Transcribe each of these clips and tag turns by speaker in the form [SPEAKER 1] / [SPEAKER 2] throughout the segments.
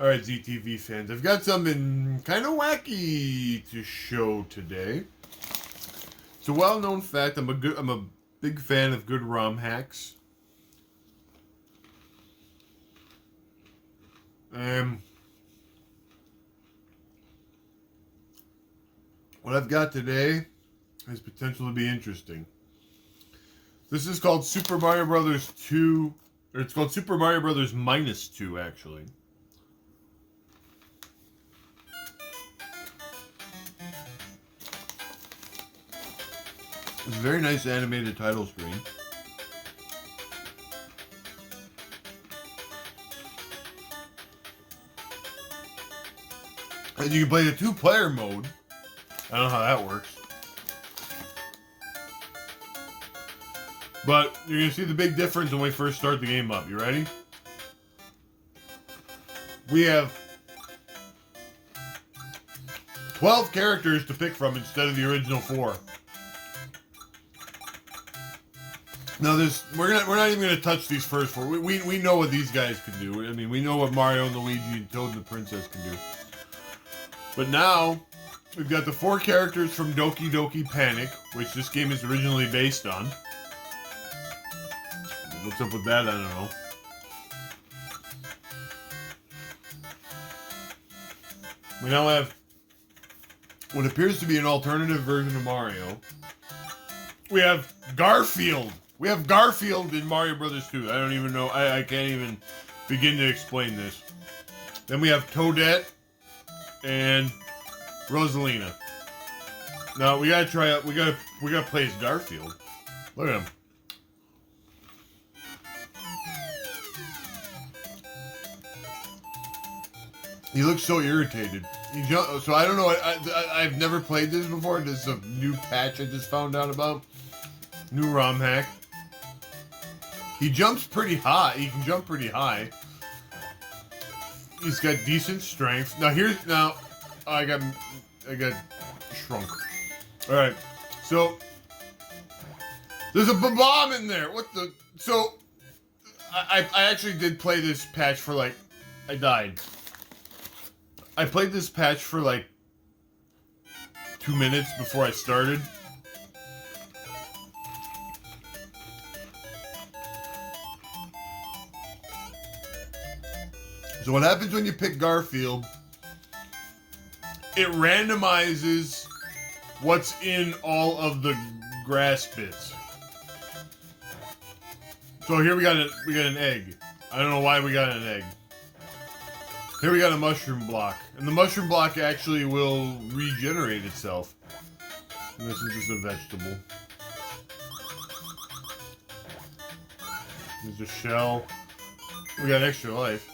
[SPEAKER 1] Alright, ZTV fans, I've got something kind of wacky to show today. It's a well-known fact. I'm a big fan of good ROM hacks. What I've got today has potential to be interesting. This is called Super Mario Brothers 2, or it's called Super Mario Brothers -2, actually. It's a very nice animated title screen. And you can play the 2-player mode. I don't know how that works. But you're going to see the big difference when we first start the game up. You ready? We have 12 characters to pick from instead of the original 4. Now we're not even gonna touch these first 4. We know what these guys can do. I mean, we know what Mario and Luigi and Toad and the Princess can do. But now we've got the 4 characters from Doki Doki Panic, which this game is originally based on. What's up with that? I don't know. We now have what appears to be an alternative version of Mario. We have Garfield. We have Garfield in Mario Brothers 2. I don't even know. I can't even begin to explain this. Then we have Toadette and Rosalina. Now we gotta try out. We gotta play as Garfield. Look at him. He looks so irritated. So I don't know. I've never played this before. This is a new patch I just found out about. New ROM hack. He jumps pretty high. He can jump pretty high. He's got decent strength. Now I got shrunk. All right. So there's a bomb in there. What the? So I actually did play this patch for like I died. I played this patch for like 2 minutes before I started. So what happens when you pick Garfield, it randomizes what's in all of the grass bits. So here we got an egg. I don't know why we got an egg. Here we got a mushroom block. And the mushroom block actually will regenerate itself. And this is just a vegetable. There's a shell. We got extra life.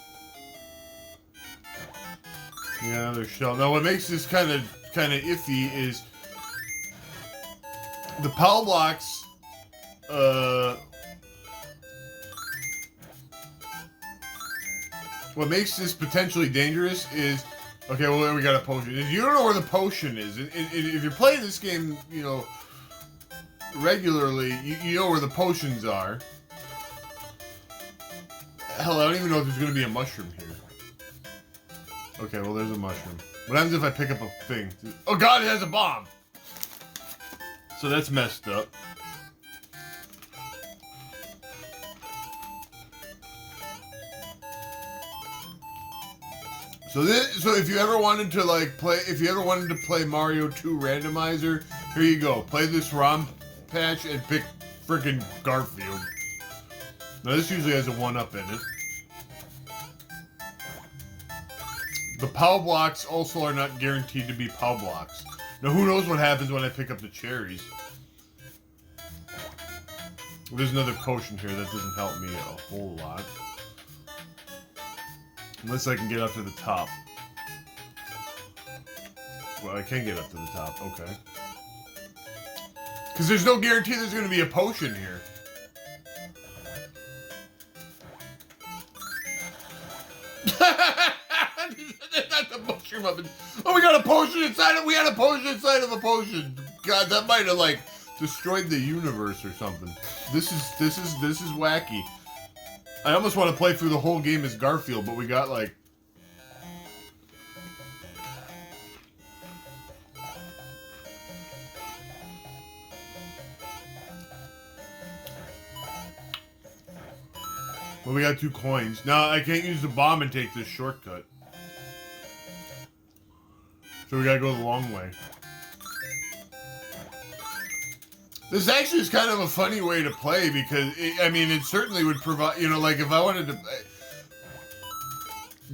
[SPEAKER 1] Yeah, another shell. Now what makes this kind of iffy is the POW blocks, what makes this potentially dangerous is, okay, well, we got a potion. If you don't know where the potion is, if you're playing this game, you know, regularly, you know where the potions are. Hell, I don't even know if there's going to be a mushroom here. Okay, well, there's a mushroom. What happens if I pick up a thing? Oh, God, it has a bomb! So that's messed up. So if you ever wanted to play Mario 2 randomizer, here you go. Play this ROM patch and pick frickin' Garfield. Now this usually has a 1-up in it. The POW blocks also are not guaranteed to be POW blocks. Now who knows what happens when I pick up the cherries. There's another potion here that doesn't help me a whole lot. Unless I can get up to the top. Well, I can get up to the top, okay. Because there's no guarantee there's going to be a potion here. That's a mushroom up in... Oh, we got a potion inside of... We had a potion inside of a potion. God, that might have, like, destroyed the universe or something. This is wacky. I almost want to play through the whole game as Garfield, but we got, like, Well, we got 2 coins. Now, I can't use the bomb and take this shortcut. So we gotta go the long way. This actually is kind of a funny way to play because, it certainly would provide, like if I wanted to...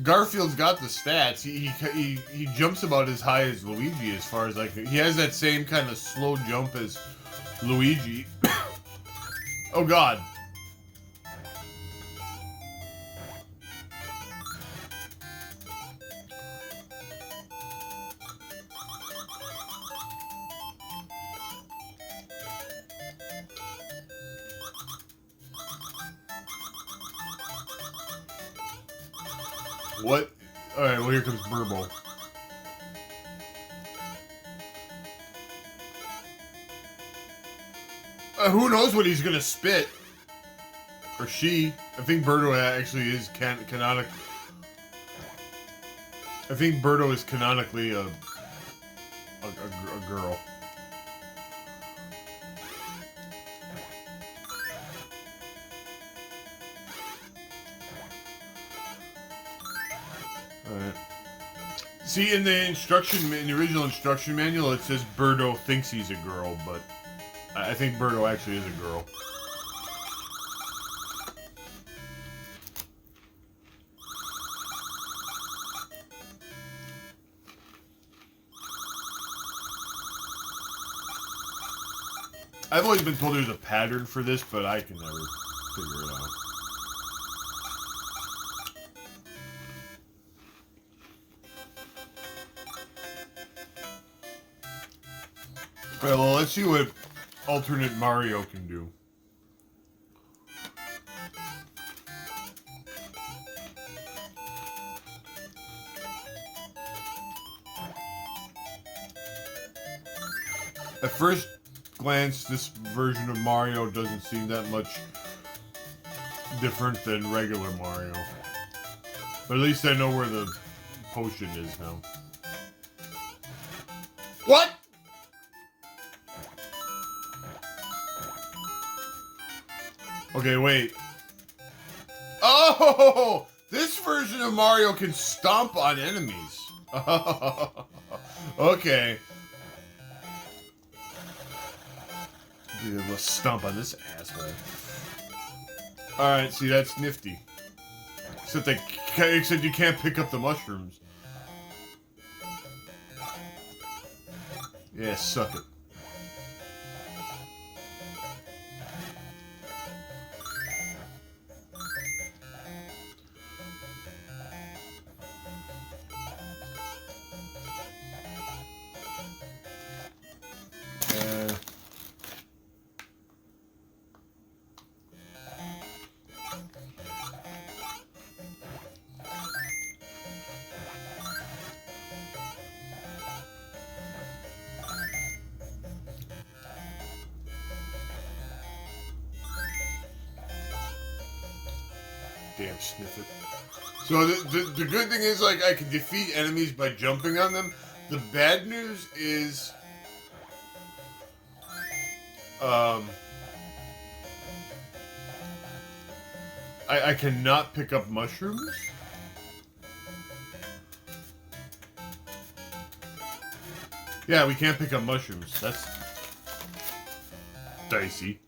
[SPEAKER 1] Garfield's got the stats. He jumps about as high as Luigi as far as I can. He has that same kind of slow jump as Luigi. Oh, God. What? Alright, well, here comes Burbo. Who knows what he's gonna spit? Or she. I think Birdo actually is canonic. I think Birdo is canonically a girl. Alright. See, in the original instruction manual, it says Birdo thinks he's a girl, but I think Birdo actually is a girl. I've always been told there's a pattern for this, but I can never figure it out. Alright, well, let's see what alternate Mario can do. At first glance, this version of Mario doesn't seem that much different than regular Mario. But at least I know where the potion is now. What? Okay, wait. Oh! This version of Mario can stomp on enemies. Okay. Let's stomp on this asshole. Alright, see, that's nifty. Except you can't pick up the mushrooms. Yeah, suck it. Damn, sniff it. So the good thing is, like, I can defeat enemies by jumping on them. The bad news is, I cannot pick up mushrooms. Yeah, we can't pick up mushrooms. That's dicey.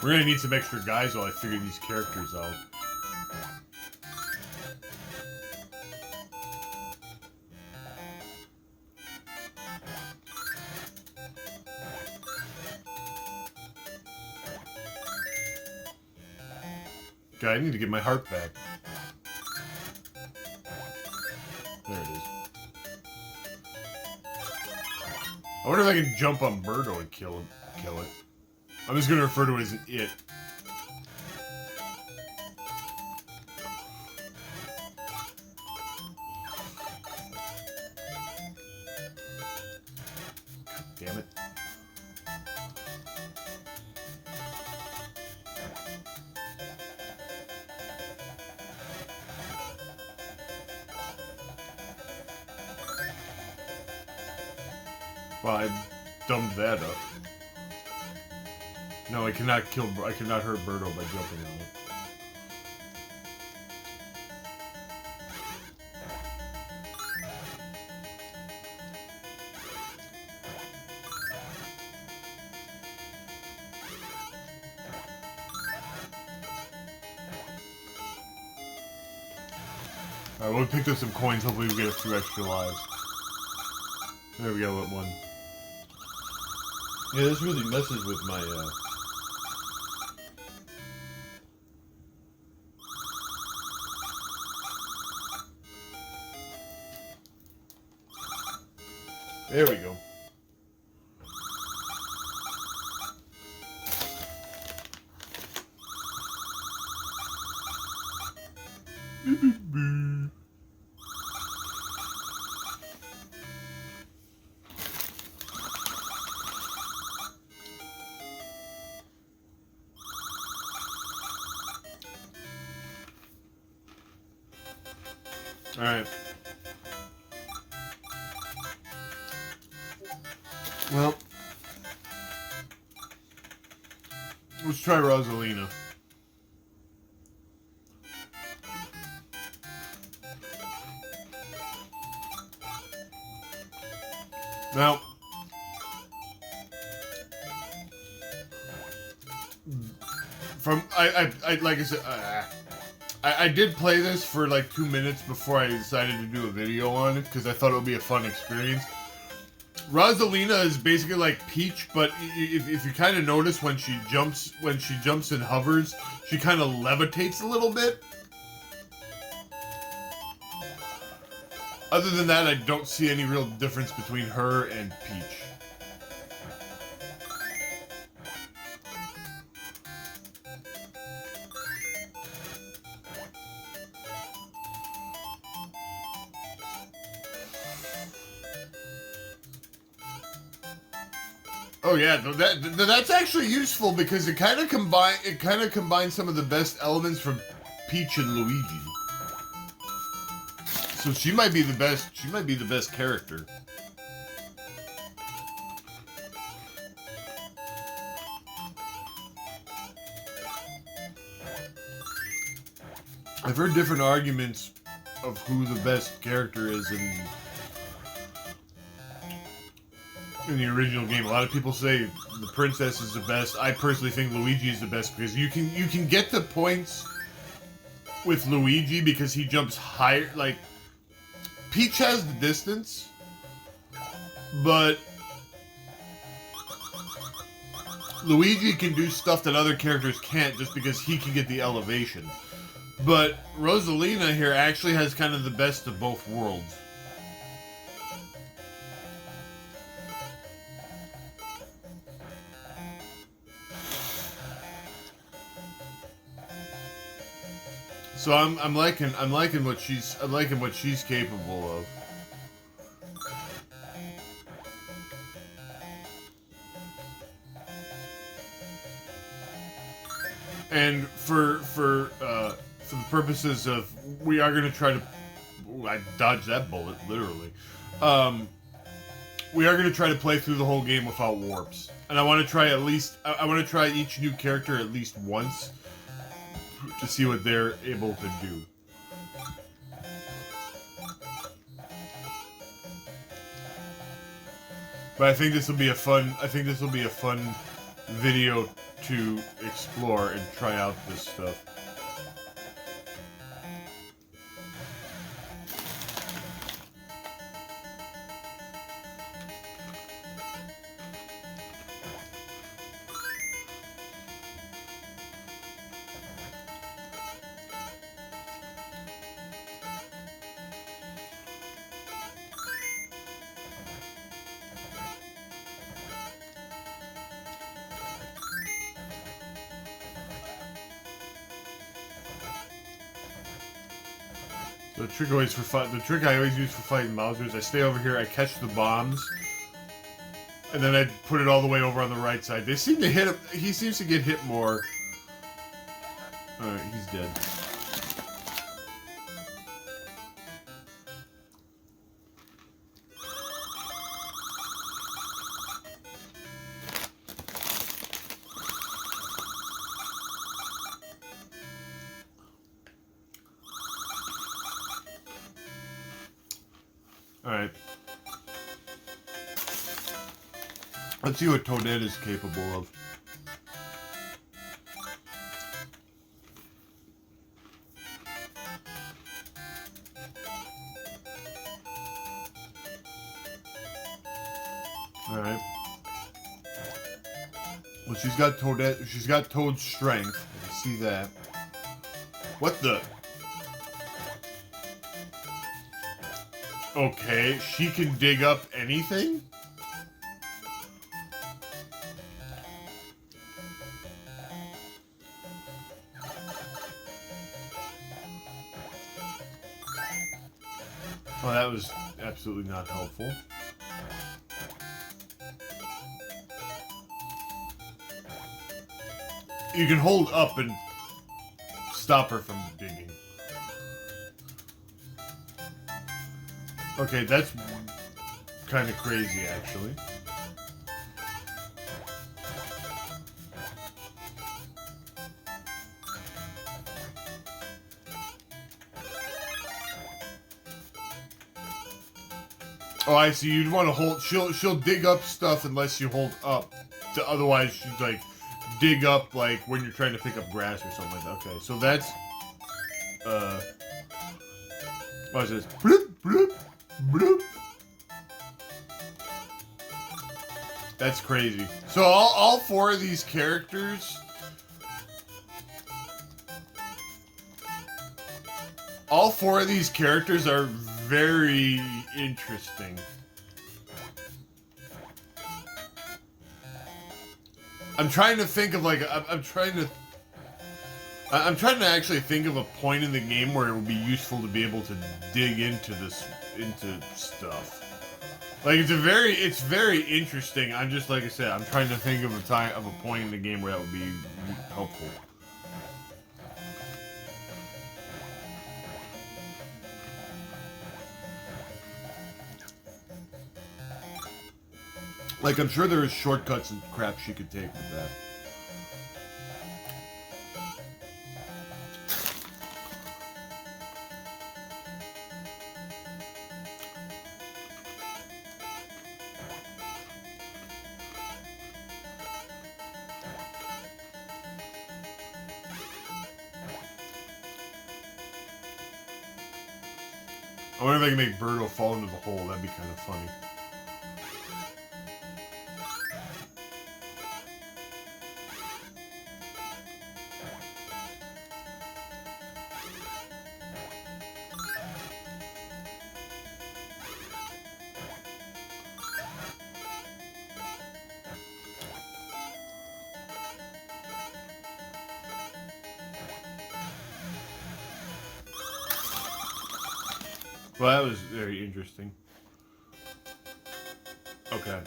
[SPEAKER 1] We're gonna need some extra guys while I figure these characters out. God, I need to get my heart back. There it is. I wonder if I can jump on Birdo and kill it. I'm just gonna refer to it as an it. God damn it. Well, I dumbed that up. No, I cannot hurt Birdo by jumping on it. Alright, we'll pick up some coins. Hopefully we get a few extra lives. There we go, one. Yeah, this really messes with my, There we go. Alright. Well, let's try Rosalina. Now, like I said, I did play this for like 2 minutes before I decided to do a video on it because I thought it would be a fun experience. Rosalina is basically like Peach, but if you kind of notice when she jumps and hovers, she kind of levitates a little bit. Other than that, I don't see any real difference between her and Peach. Oh yeah, that's actually useful because it kind of combines some of the best elements from Peach and Luigi. So she might be the best. She might be the best character. I've heard different arguments of who the best character is in the original game. A lot of people say the princess is the best. I personally think Luigi is the best because you can get the points with Luigi because he jumps higher. Like Peach has the distance, but Luigi can do stuff that other characters can't just because he can get the elevation. But Rosalina here actually has kind of the best of both worlds. So I'm liking what she's capable of. And for the purposes of, we are gonna try to, I dodged that bullet literally. We are gonna try to play through the whole game without warps, and I want to try each new character at least once to see what they're able to do. But I think this will be a fun video to explore and try out this stuff. The trick I always use for fighting Mousers, I stay over here, I catch the bombs, and then I put it all the way over on the right side. They seem to hit him. He seems to get hit more. Alright, he's dead. Alright. Let's see what Toadette is capable of. Alright. Well, she's got Toadette. She's got Toad's strength. I can see that. What the? Okay, she can dig up anything? Well, that was absolutely not helpful. You can hold up and stop her from digging. Okay, that's kind of crazy, actually. Oh, I see. You'd want to hold. She'll dig up stuff unless you hold up. Otherwise, she's like dig up like when you're trying to pick up grass or something like that. Okay, so that's what is this? Bloop, bloop, bloop. That's crazy. So all four of these characters, are very interesting. I'm trying to think of like I'm trying to actually think of a point in the game where it would be useful to be able to dig into stuff. Like it's very interesting. I'm just like I said, I'm trying to think of a point in the game where that would be helpful. Like, I'm sure there is shortcuts and crap she could take with that. I wonder if I can make Birdo fall into the hole. That'd be kind of funny. Well, that was very interesting. Okay.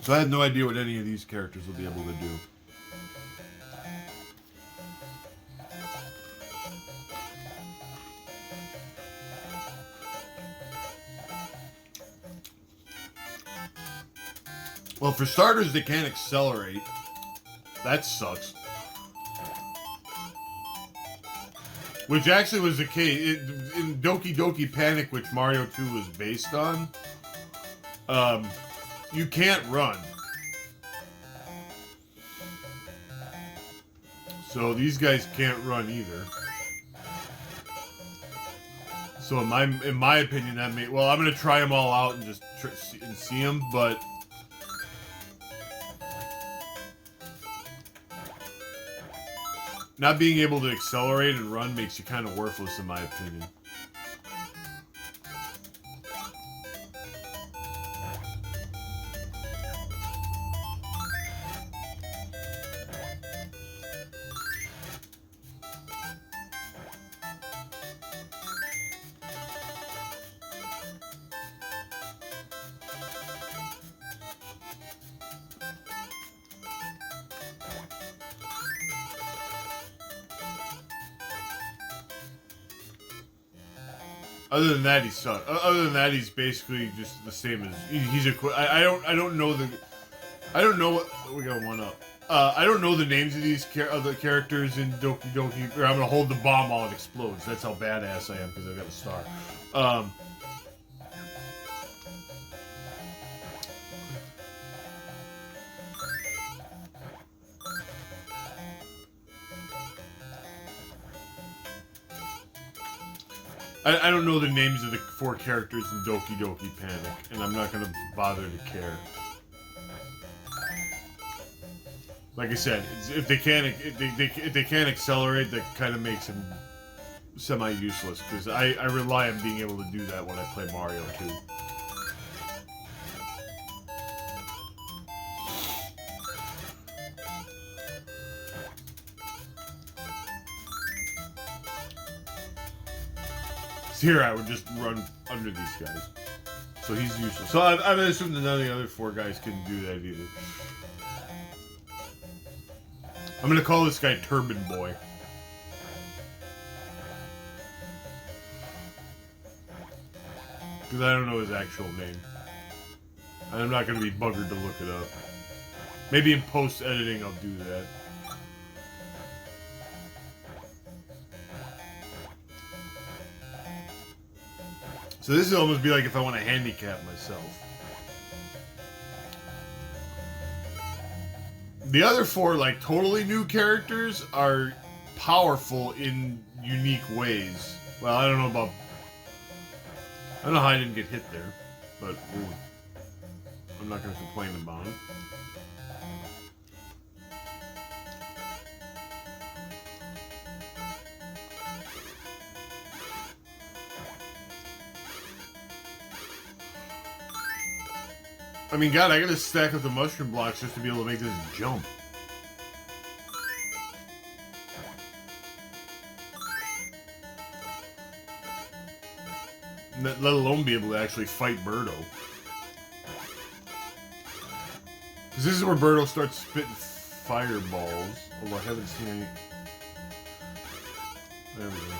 [SPEAKER 1] So I have no idea what any of these characters will be able to do. Well, for starters, they can't accelerate. That sucks. Which actually was the case in Doki Doki Panic, which Mario 2 was based on. You can't run. So these guys can't run either. So in my opinion, that may well, I'm gonna try them all out and just see them, but. Not being able to accelerate and run makes you kind of worthless, in my opinion. Other than that, he sucks. Other than that, he's basically just the same as he's a. I don't know what we got one up. I don't know the names of these other characters in Doki Doki, or I'm gonna hold the bomb while it explodes. That's how badass I am because I got a star. I don't know the names of the 4 characters in Doki Doki Panic, and I'm not gonna bother to care. Like I said, if they can't accelerate, that kind of makes them semi-useless. Because I rely on being able to do that when I play Mario 2. So here I would just run under these guys. So he's useless. So I'm assuming that none of the other 4 guys can do that either. I'm gonna call this guy Turban Boy. Because I don't know his actual name. And I'm not gonna be buggered to look it up. Maybe in post-editing I'll do that. So this would almost be like if I want to handicap myself. The other 4, like, totally new characters are powerful in unique ways. Well, I don't know about... I don't know how I didn't get hit there, but I'm not going to complain about it. I mean, God, I gotta stack up the mushroom blocks just to be able to make this jump. Let alone be able to actually fight Birdo. Because this is where Birdo starts spitting fireballs. Although I haven't seen any... There we go.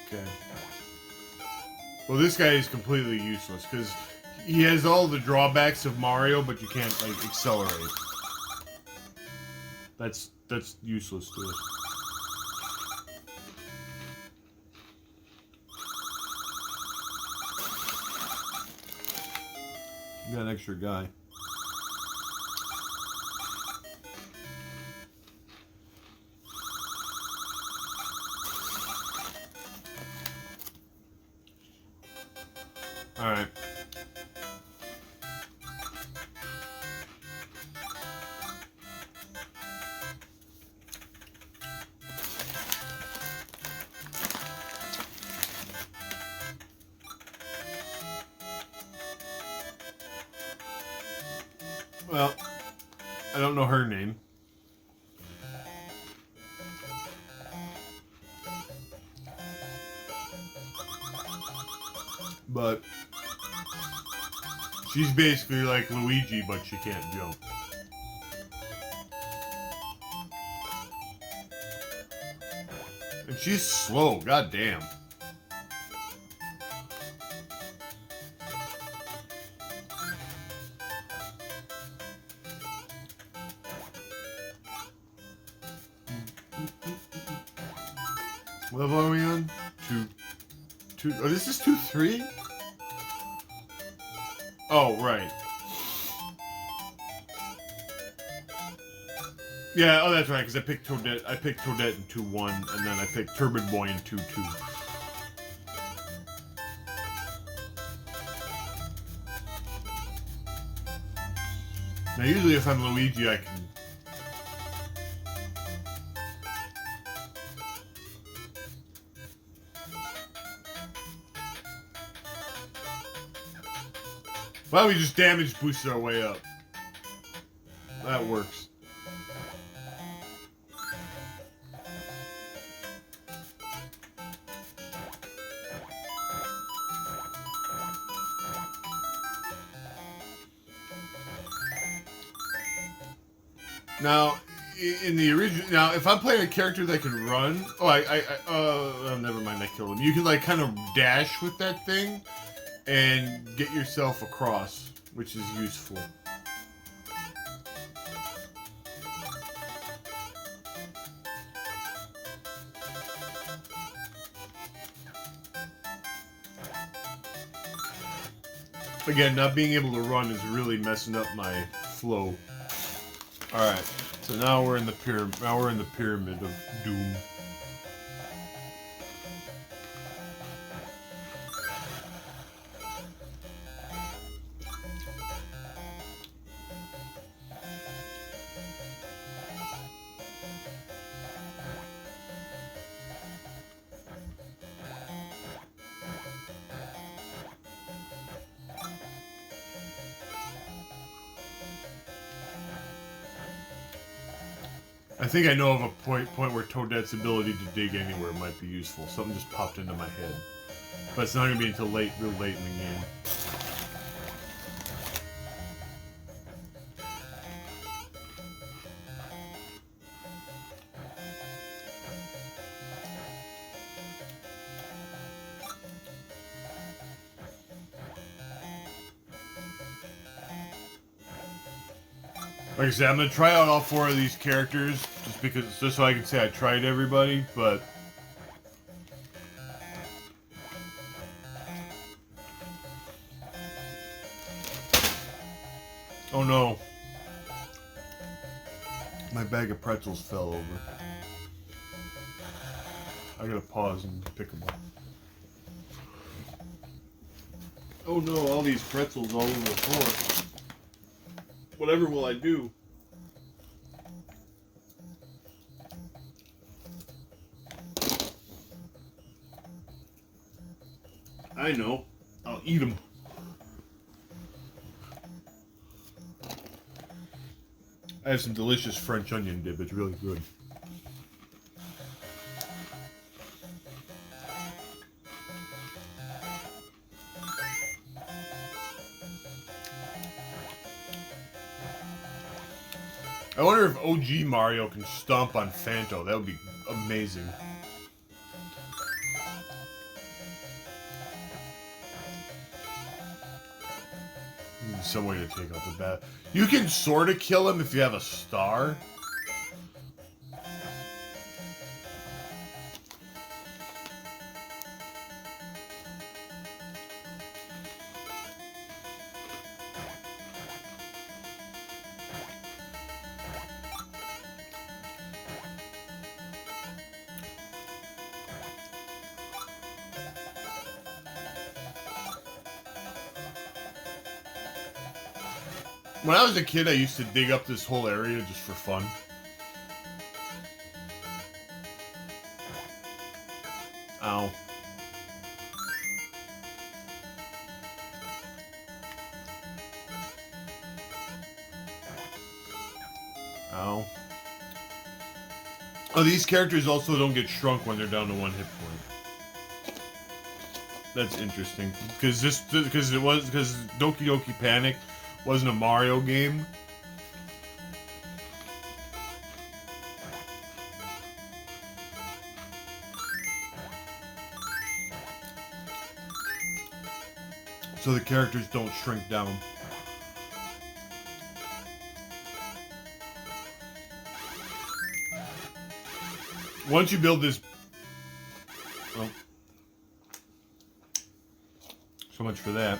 [SPEAKER 1] Okay. Well, this guy is completely useless because he has all the drawbacks of Mario, but you can't like accelerate. That's useless to us. You got an extra guy. Alright. Well, I don't know her name. But she's basically like Luigi, but she can't jump. And she's slow, goddamn. What level are we on? Two. Oh, this is 2-3? Oh, right. Yeah, oh, that's right, because I picked Toadette in 2-1, and then I picked Turban Boy in 2-2. Now, usually if I'm Luigi, I can... Why don't we just damage boost our way up? That works. Now, in the original, now if I'm playing a character that can run, never mind, I killed him. You can like kind of dash with that thing and get yourself across, which is useful. Again, not being able to run is really messing up my flow. All right, so now we're in the pyramid. Now we're in the pyramid of doom. I think I know of a point where Toadette's ability to dig anywhere might be useful. Something just popped into my head. But it's not going to be until real late in the game. Like I said, I'm gonna try out all 4 of these characters just so I can say I tried everybody, but oh no. My bag of pretzels fell over. I gotta pause and pick them up. Oh no, all these pretzels all over the floor. Whatever will I do? I know. I'll eat them. I have some delicious French onion dip. It's really good. I wonder if OG Mario can stomp on Phanto. That would be amazing. Some way to take out the bat. You can sort of kill him if you have a star. When I was a kid, I used to dig up this whole area just for fun. Ow. Ow. Oh, these characters also don't get shrunk when they're down to 1 hit point. That's interesting. Because Doki Doki Panic wasn't a Mario game. So the characters don't shrink down. Once you build this... Well, so much for that.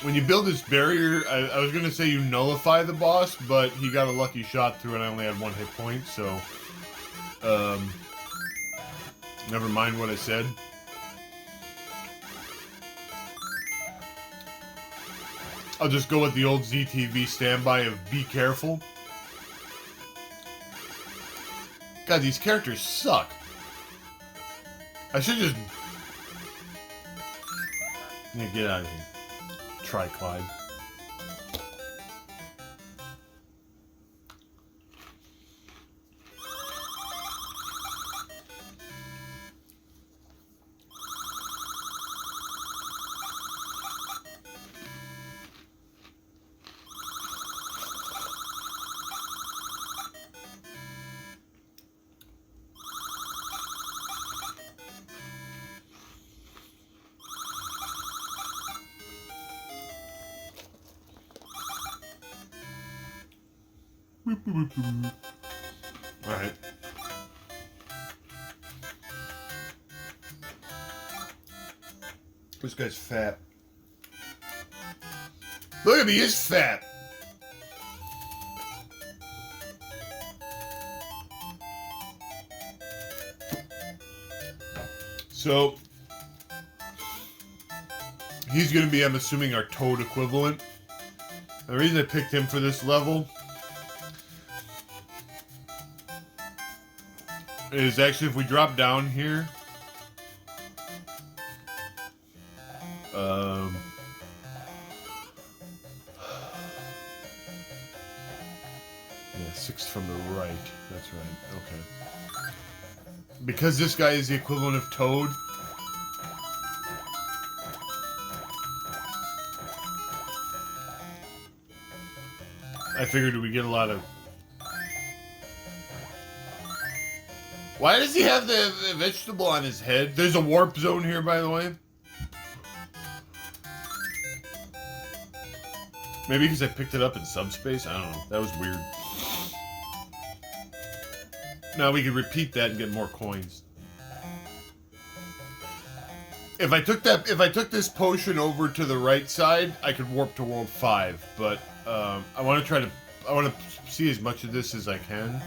[SPEAKER 1] When you build this barrier, I was going to say you nullify the boss, but he got a lucky shot through and I only had 1 hit point, so... never mind what I said. I'll just go with the old ZTV standby of be careful. God, these characters suck. I should just Yeah, get out of here. Try Clyde. Alright. This guy's fat. Look at me, he's fat. So, he's going to be, I'm assuming, our Toad equivalent. The reason I picked him for this level is actually if we drop down here, yeah, 6 from the right. That's right. Okay. Because this guy is the equivalent of Toad, I figured we get a lot of... Why does he have the vegetable on his head? There's a warp zone here, by the way. Maybe because I picked it up in subspace? I don't know. That was weird. Now we could repeat that and get more coins. If I took this potion over to the right side, I could warp to World 5, but I want to see as much of this as I can.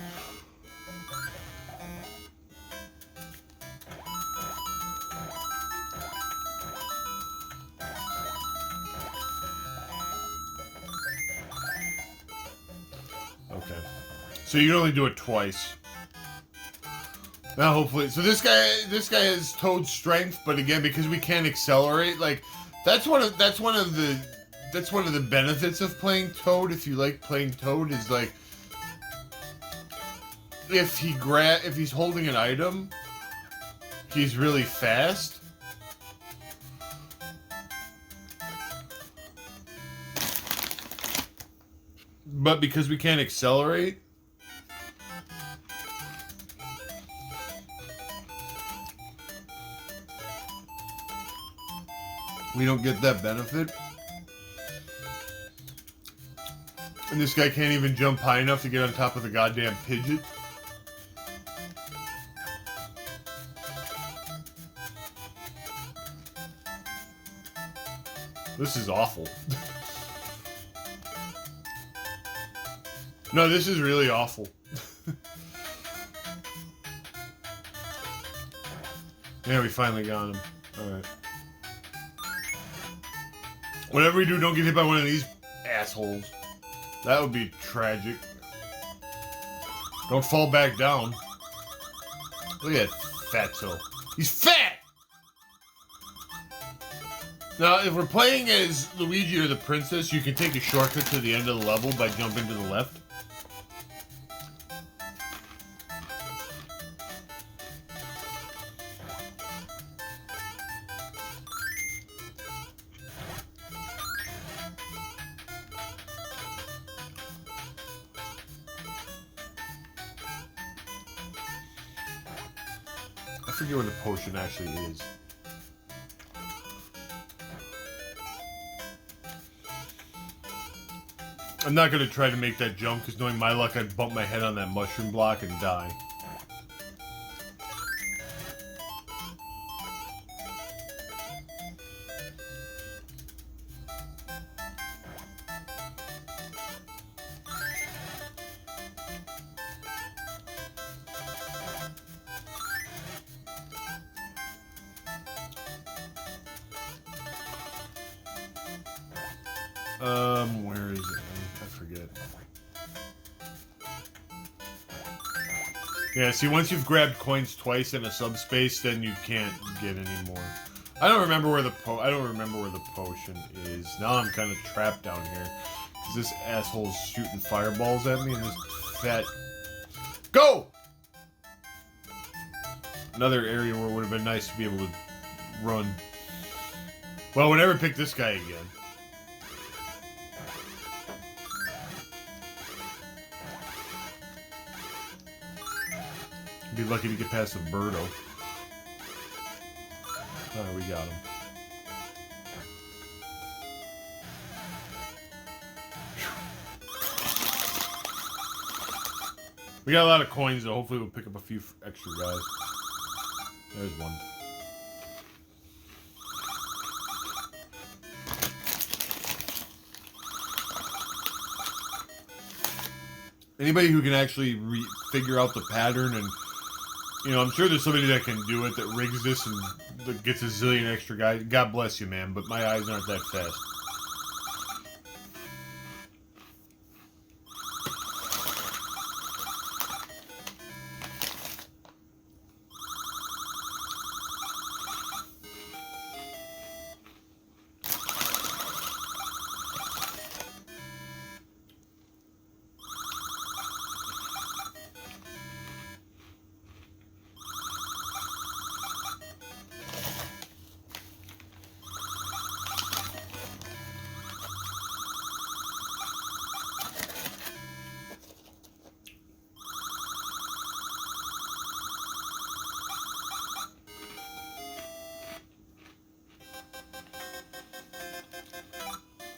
[SPEAKER 1] Okay. So you can only do it twice. Now hopefully, so this guy has Toad's strength, but again, because we can't accelerate, like that's one of the benefits of playing Toad. If you like playing Toad, is like if he's holding an item, he's really fast. But because we can't accelerate, we don't get that benefit. And this guy can't even jump high enough to get on top of the goddamn Pidgeot. This is awful. No, this is really awful. Yeah, we finally got him. Alright. Whatever we do, don't get hit by one of these assholes. That would be tragic. Don't fall back down. Look at that fatso. He's fat! Now, if we're playing as Luigi or the princess, you can take a shortcut to the end of the level by jumping to the left. I forget what the potion actually is. I'm not going to try to make that jump, because knowing my luck, I'd bump my head on that mushroom block and die. Where is it? I forget. Yeah, see, once you've grabbed coins twice in a subspace, then you can't get any more. I don't remember where the potion is. Now I'm kind of trapped down here. Cause this asshole's shooting fireballs at me and this fat... Go! Another area where it would have been nice to be able to run. Well, we'll never pick this guy again. Be lucky to get past the Birdo. Oh, we got him. We got a lot of coins, though. Hopefully we'll pick up a few extra guys. There's one. Anybody who can actually figure out the pattern and, you know, I'm sure there's somebody that can do it, that rigs this and that gets a zillion extra guys. God bless you, man, but my eyes aren't that fast.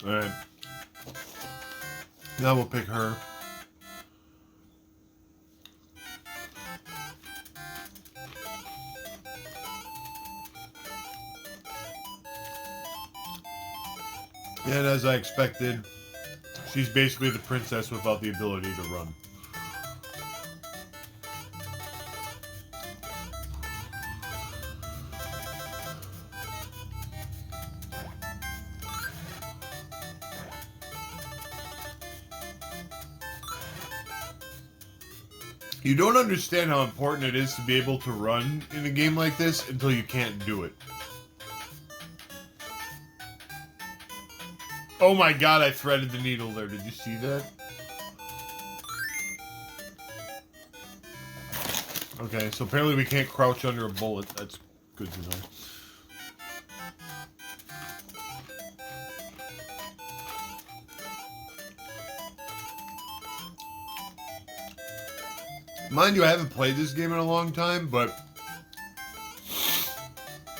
[SPEAKER 1] Alright. Now we'll pick her. And as I expected, she's basically the princess without the ability to run. You don't understand how important it is to be able to run in a game like this until you can't do it. Oh my god, I threaded the needle there. Did you see that? Okay, so apparently we can't crouch under a bullet. That's good to know. Mind you, I haven't played this game in a long time, but,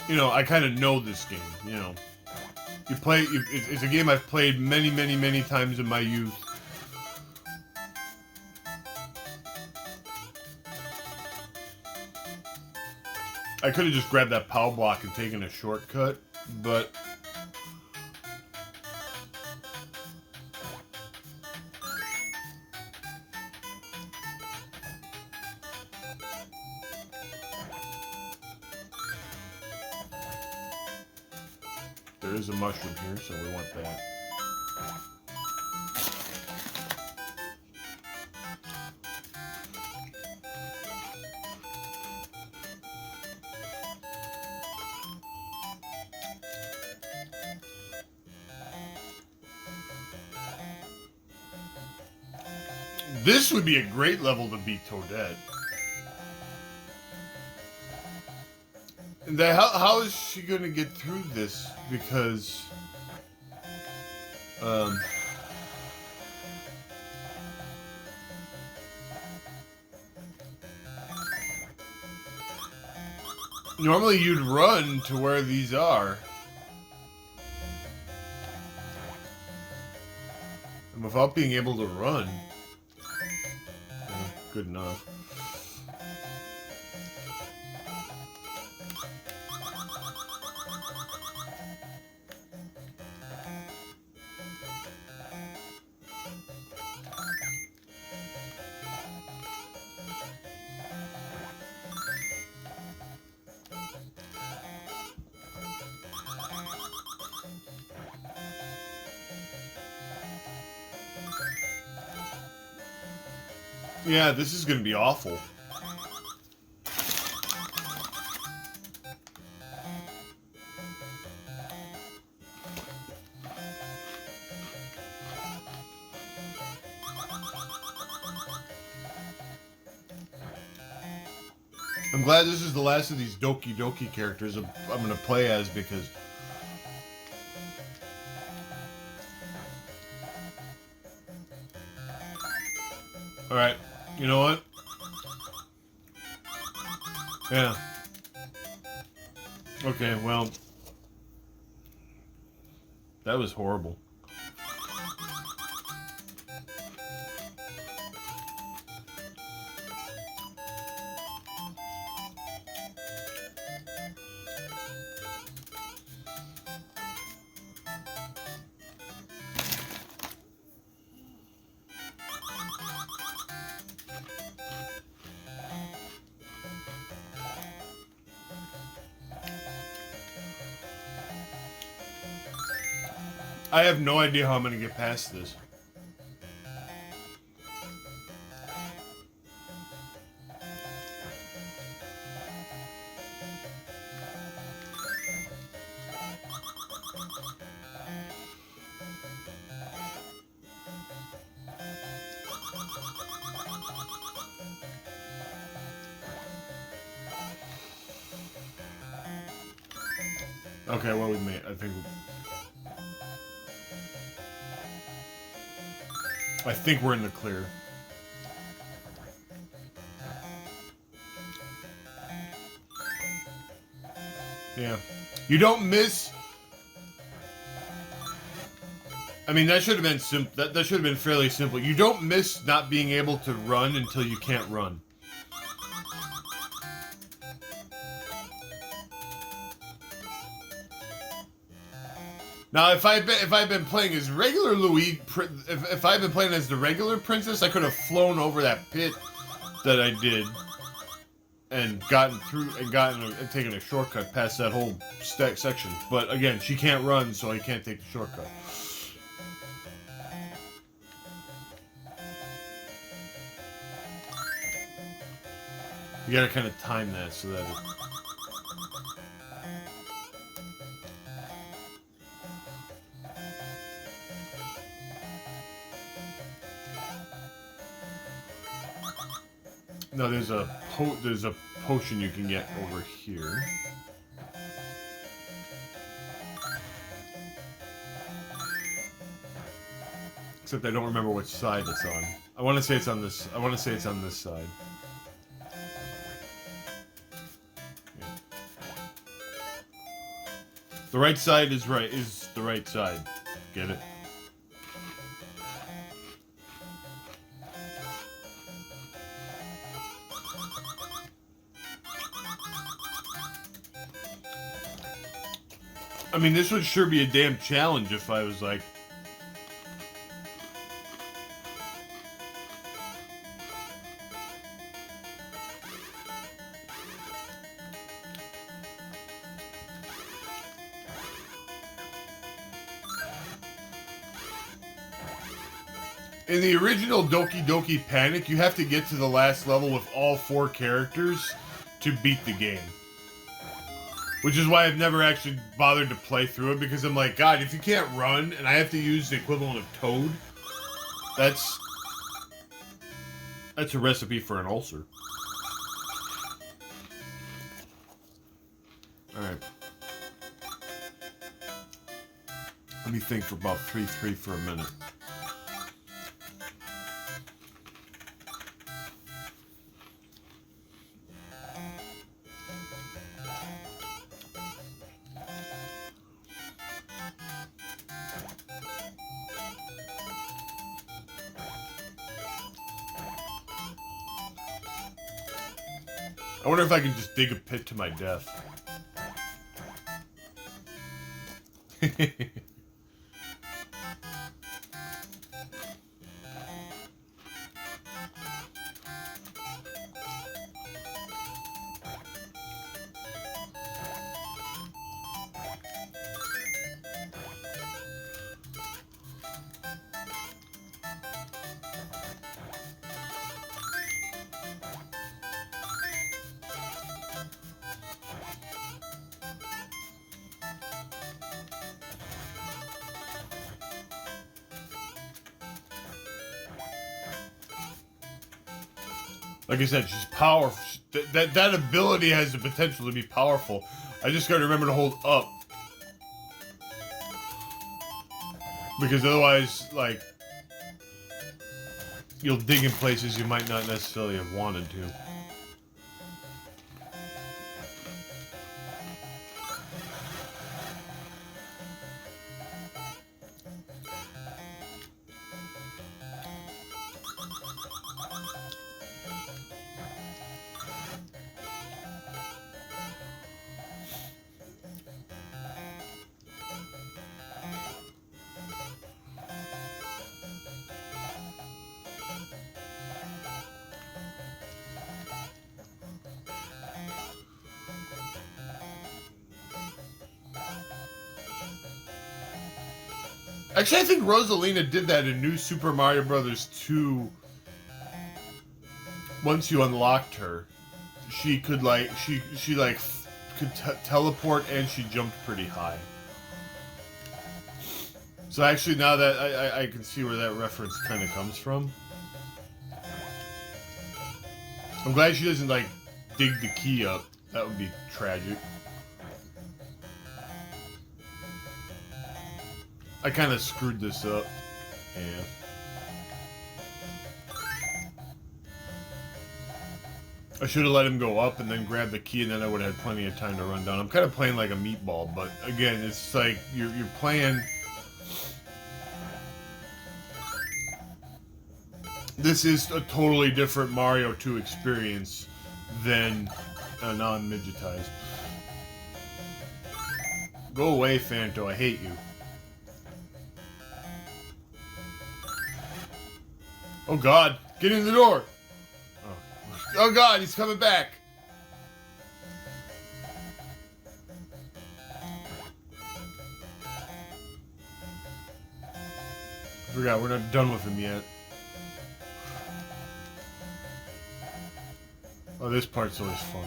[SPEAKER 1] you know, I kind of know this game, you know. It's a game I've played many, many, many times in my youth. I could have just grabbed that POW block and taken a shortcut, but... There is a mushroom here, so we want that. This would be a great level to beat Toadette. And how is she going to get through this? Because, normally you'd run to where these are. And without being able to run, good enough. Yeah, this is gonna be awful. I'm glad this is the last of these Doki Doki characters I'm going to play as because... Alright, you know what? Yeah. Okay, well... That was horrible. I have no idea how I'm gonna get past this. Okay, well we made. I think we're in the clear. Yeah, you don't miss. I mean, that should have been simple. That should have been fairly simple. You don't miss not being able to run until you can't run. Now, if I'd been playing as regular Louis, if I'd been playing as the regular princess, I could have flown over that pit that I did and gotten through and taken a shortcut past that whole section. But again, she can't run, so I can't take the shortcut. You gotta kind of time that so that. No, there's a potion you can get over here. Except I don't remember which side it's on. I want to say it's on this. I want to say it's on this side. Yeah. The right side is the right side. Get it? I mean, this would sure be a damn challenge if I was like... In the original Doki Doki Panic, you have to get to the last level with all 4 characters to beat the game. Which is why I've never actually bothered to play through it, because I'm like, God, if you can't run, and I have to use the equivalent of Toad, that's a recipe for an ulcer. Alright. Let me think for about 3-3 for a minute. I wonder if I can just dig a pit to my death. Like I said, she's powerful. That ability has the potential to be powerful. I just gotta remember to hold up. Because otherwise, like, you'll dig in places you might not necessarily have wanted to. Actually, I think Rosalina did that in New Super Mario Bros. 2. Once you unlocked her, she could like could teleport and she jumped pretty high. So actually, now that I can see where that reference kind of comes from. I'm glad she doesn't like dig the key up. That would be tragic. I kind of screwed this up. Yeah. I should have let him go up and then grab the key, and then I would have had plenty of time to run down. I'm kind of playing like a meatball, but again, it's like you're playing. This is a totally different Mario 2 experience than a non-midgetized. Go away, Fanto. I hate you. Oh God! Get in the door! Oh God, he's coming back! I forgot, we're not done with him yet. Oh, this part's always fun.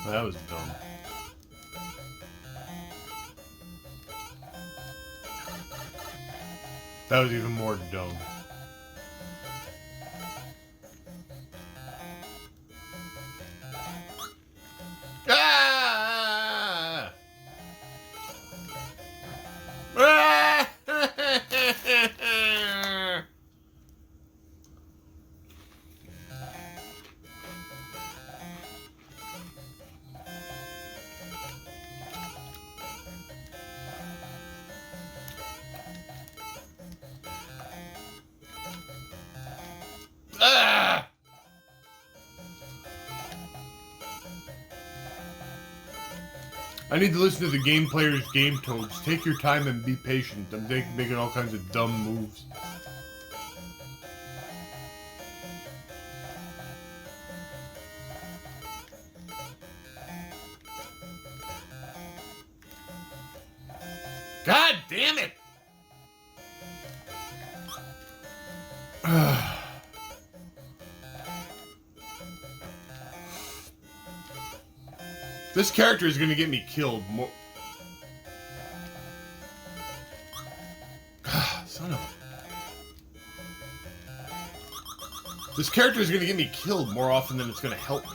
[SPEAKER 1] That was dumb. That was even more dumb. Ah! Ah! Ah! I need to listen to the game player's game tones. Take your time and be patient. I'm making all kinds of dumb moves. God damn it! This character is gonna get me killed more. Son of a... This character is gonna get me killed more often than it's gonna help me.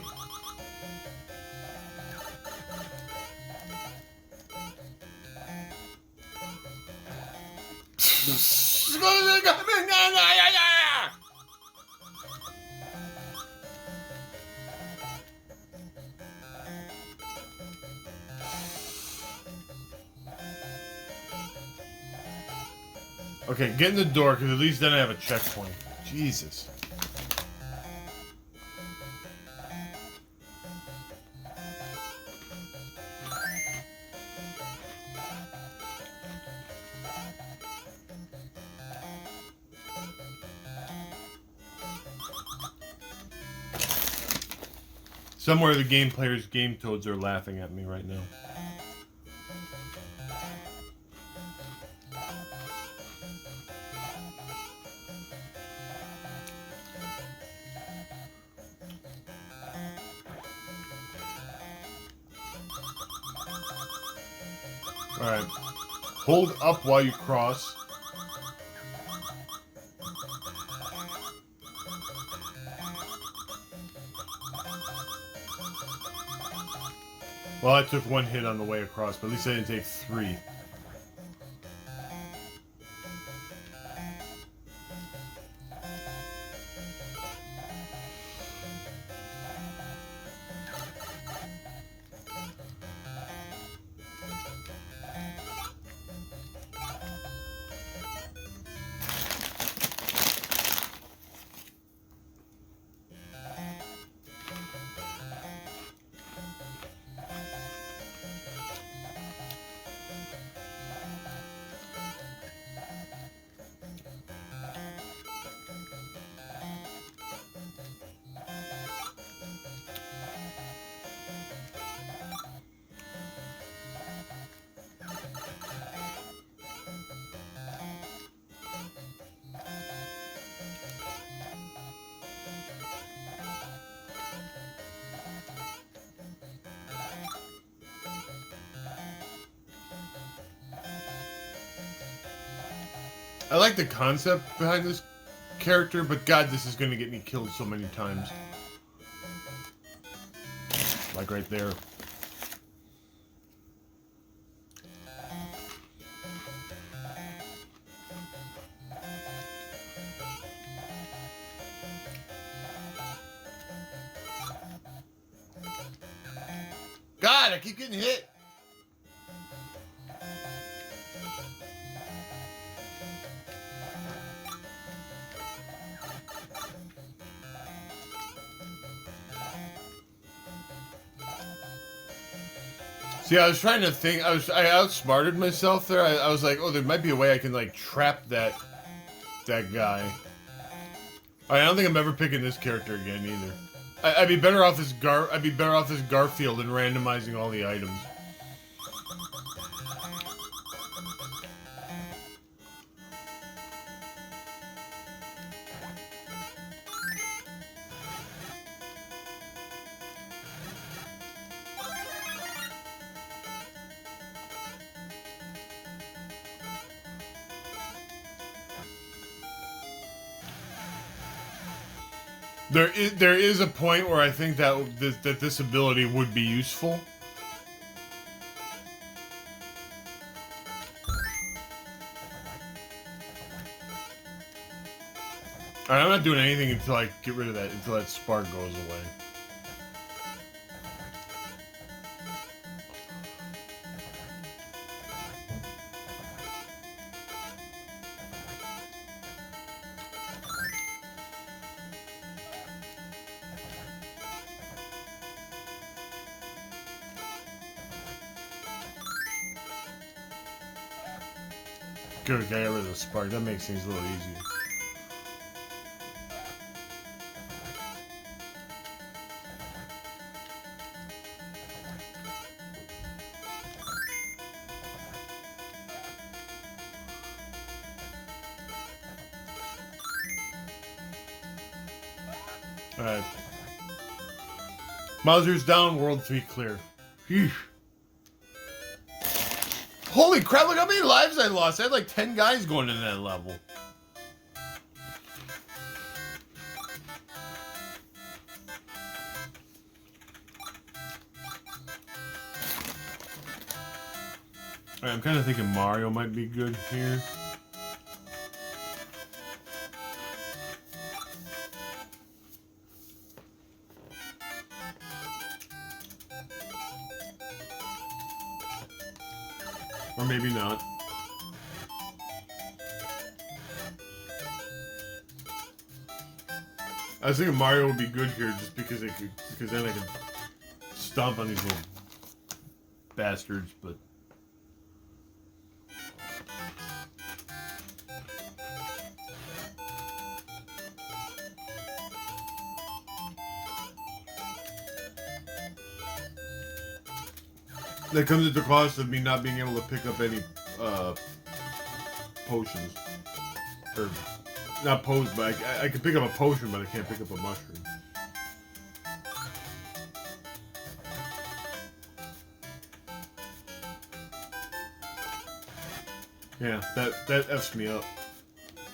[SPEAKER 1] Okay, get in the door, because at least then I have a checkpoint. Jesus. Somewhere the game players, game toads are laughing at me right now. Alright. Hold up while you cross. Well, I took one hit on the way across, but at least I didn't take 3. I like the concept behind this character, but God, this is gonna get me killed so many times. Like right there. God, I keep getting hit. See, I was trying to think. I outsmarted myself there. I was like, oh, there might be a way I can like trap that guy. I don't think I'm ever picking this character again either. I'd be better off as Garfield and randomizing all the items. There is a point where I think that this ability would be useful. Alright, I'm not doing anything until I get rid of that, until that spark goes away. Good, got rid of the spark. That makes things a little easier. Alright. Mauser's down, World 3 clear. Phew. Holy crap, look how many lives I lost. I had like 10 guys going into that level. Alright, I'm kind of thinking Mario might be good here. Or maybe not. I was thinking Mario would be good here just because then I could stomp on these little bastards, but That comes at the cost of me not being able to pick up any potions. Or, not potions, but I can pick up a potion, but I can't pick up a mushroom. Yeah, that F's me up.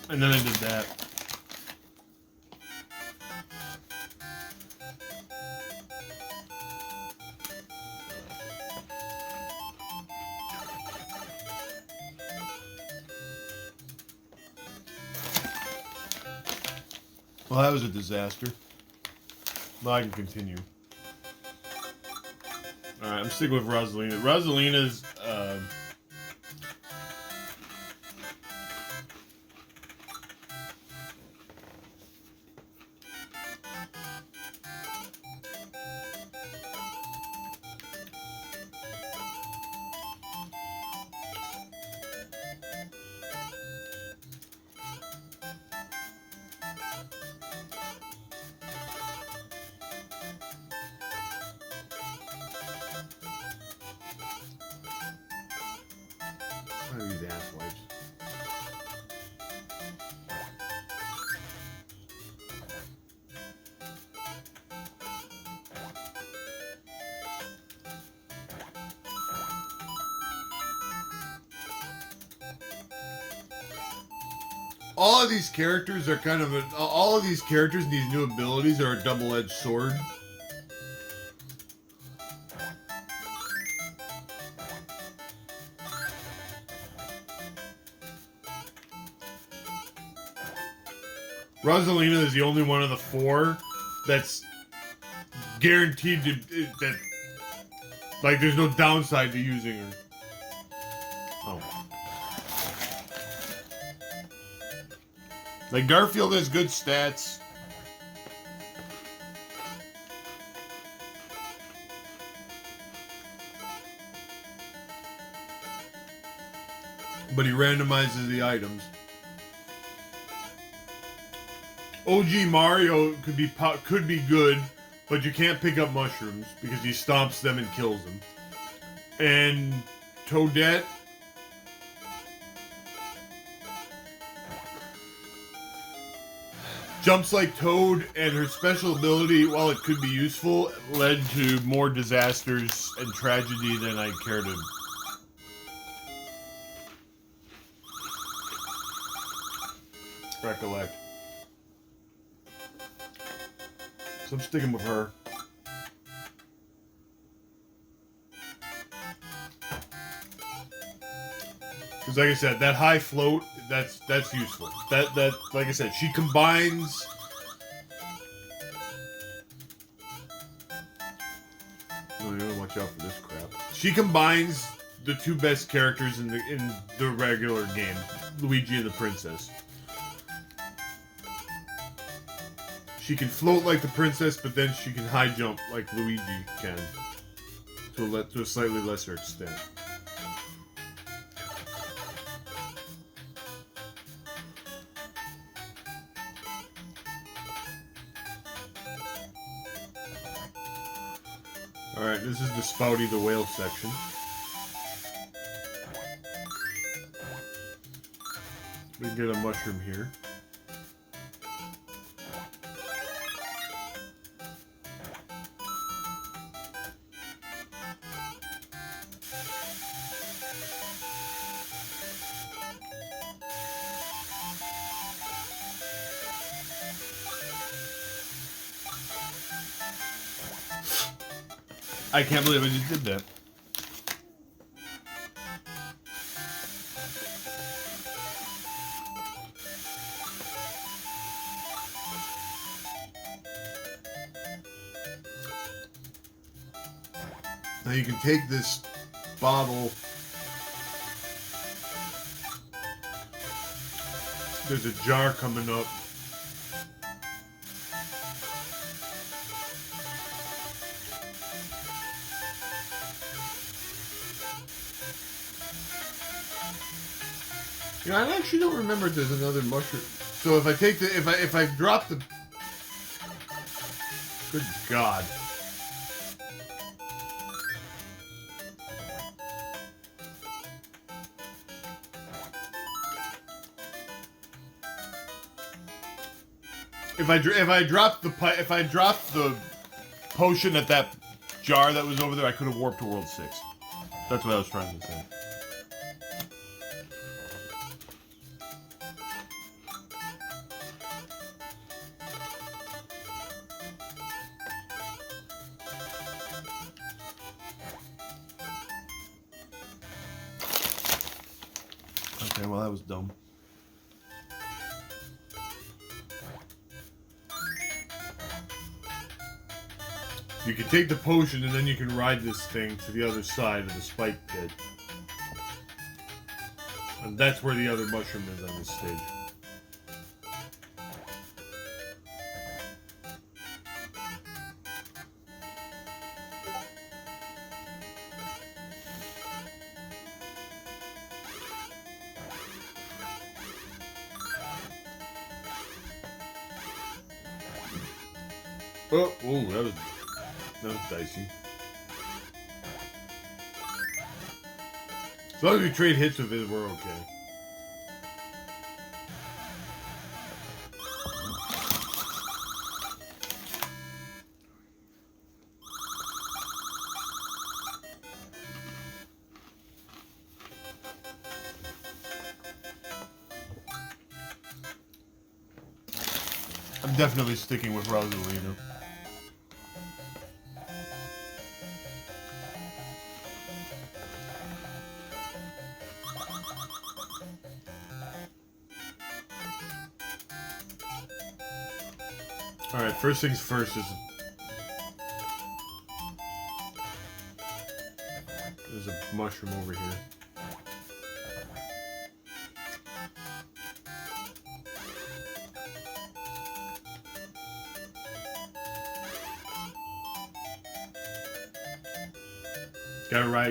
[SPEAKER 1] And then I did that. Well, that was a disaster. Now I can continue. Alright, I'm sticking with Rosalina. Rosalina's, these ass wipes. All of these characters are kind of all of these characters and these new abilities are a double-edged sword. Rosalina is the only one of the four that's guaranteed to that like there's no downside to using her. Oh. Like Garfield has good stats. But he randomizes the items. OG Mario could be good, but you can't pick up mushrooms because he stomps them and kills them. And Toadette jumps like Toad, and her special ability, while it could be useful, led to more disasters and tragedy than I care to recollect. So I'm sticking with her. Because like I said, that high float, that's useful. That like I said, she combines. No, you gotta watch out for this crap. She combines the two best characters in the regular game, Luigi and the Princess. She can float like the princess, but then she can high jump like Luigi can, to a slightly lesser extent. Alright, this is the Spouty the Whale section. We can get a mushroom here. I can't believe I just did that. Now you can take this bottle. There's a jar coming up. Yeah, I actually don't remember if there's another mushroom. So if I take the, if I drop the, good God. If I dropped the potion at that jar that was over there, I could have warped to World 6. That's what I was trying to say. Okay, well that was dumb. You can take the potion and then you can ride this thing to the other side of the spike pit. And that's where the other mushroom is on this stage. Oh, that was dicey. As long as we trade hits with it, we're okay. I'm definitely sticking with Rosalina. Alright, first things first is... There's a mushroom over here.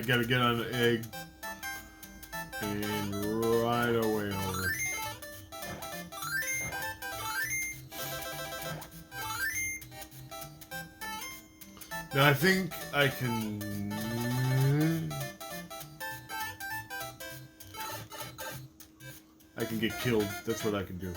[SPEAKER 1] Gotta get on the egg. And right away over. Now I think I can... I can get killed. That's what I can do.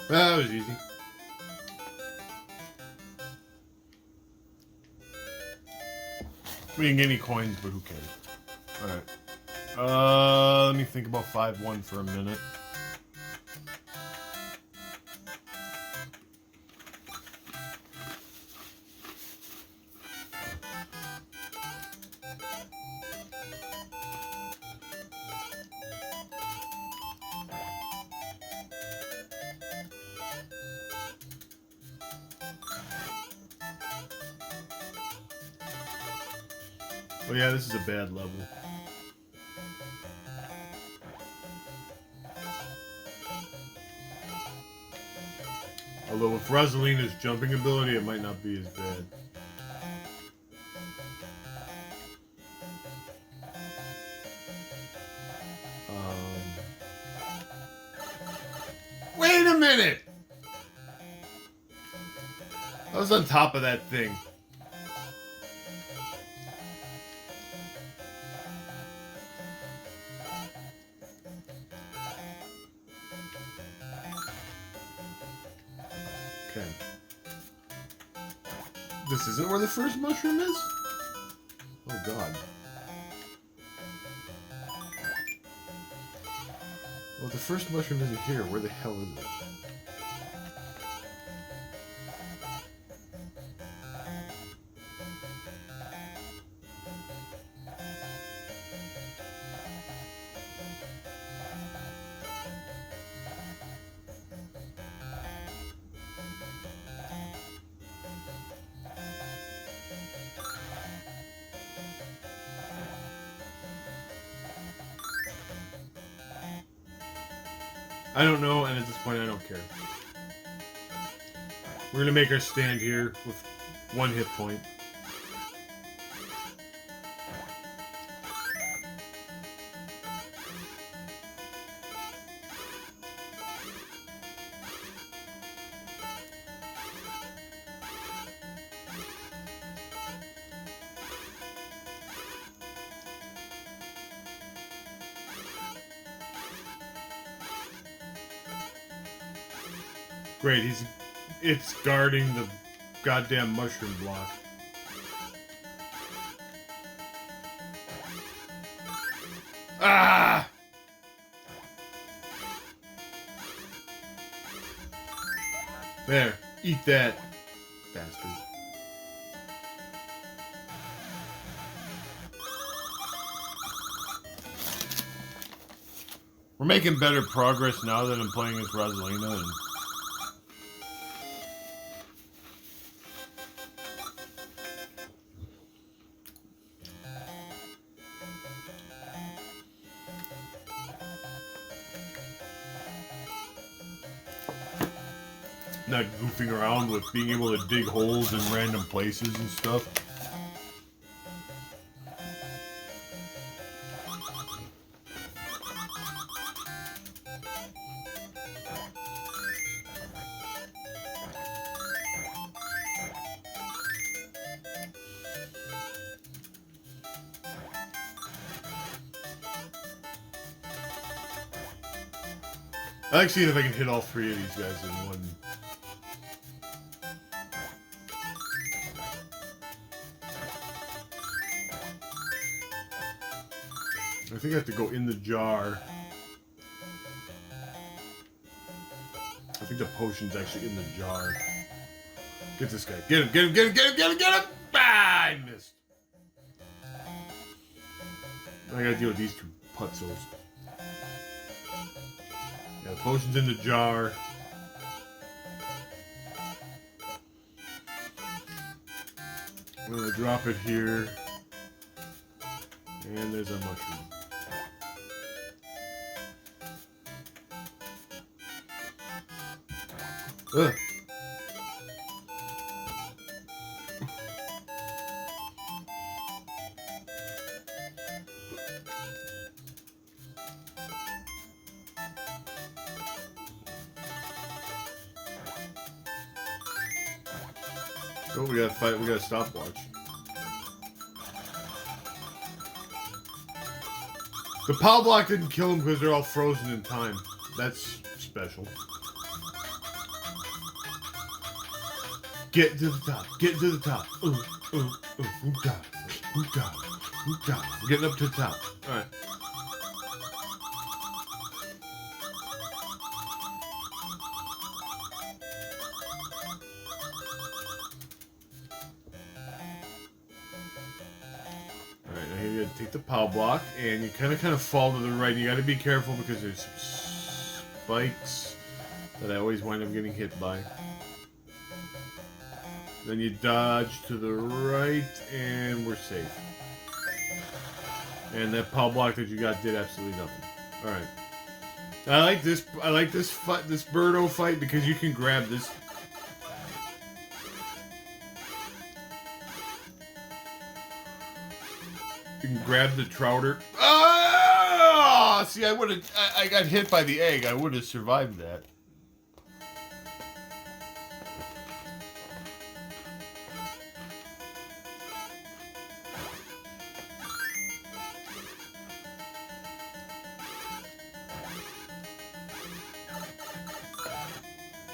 [SPEAKER 1] That was easy. We didn't get any coins, but who cares? Alright. Let me think about 5-1 for a minute. Oh yeah, this is a bad level. Although with Rosalina's jumping ability, it might not be as bad. Wait a minute! I was on top of that thing. Okay. This isn't where the first mushroom is? Oh god. Well, the first mushroom isn't here. Where the hell is it? I don't know, and at this point I don't care. We're gonna make our stand here with 1 hit point. Great, it's guarding the goddamn mushroom block. Ah! There, eat that, bastard. We're making better progress now that I'm playing as Rosalina and not goofing around with being able to dig holes in random places and stuff. I like seeing if I can hit all 3 of these guys in one. I think I have to go in the jar. I think the potion's actually in the jar. Get this guy. Get him, get him, get him, get him, get him, get him! Ah, I missed. I gotta deal with these 2 putzos. Yeah, the potion's in the jar. I'm gonna drop it here. And there's a mushroom. Ugh. Oh, we gotta fight, we got a stopwatch. The power block didn't kill them because they're all frozen in time. That's special. Get to the top. Get to the top. Ooh, ooh, ooh. Ooh, top. Ooh, top. Ooh, top. We're getting up to the top. Alright. Alright, now you gotta take the power block and you kind of fall to the right. You gotta be careful because there's some spikes that I always wind up getting hit by. Then you dodge to the right, and we're safe. And that power block that you got did absolutely nothing. All right. I like this. I like this fight, this Birdo fight, because you can grab this. You can grab the Trouter. Ah! See, I would have. I got hit by the egg. I would have survived that.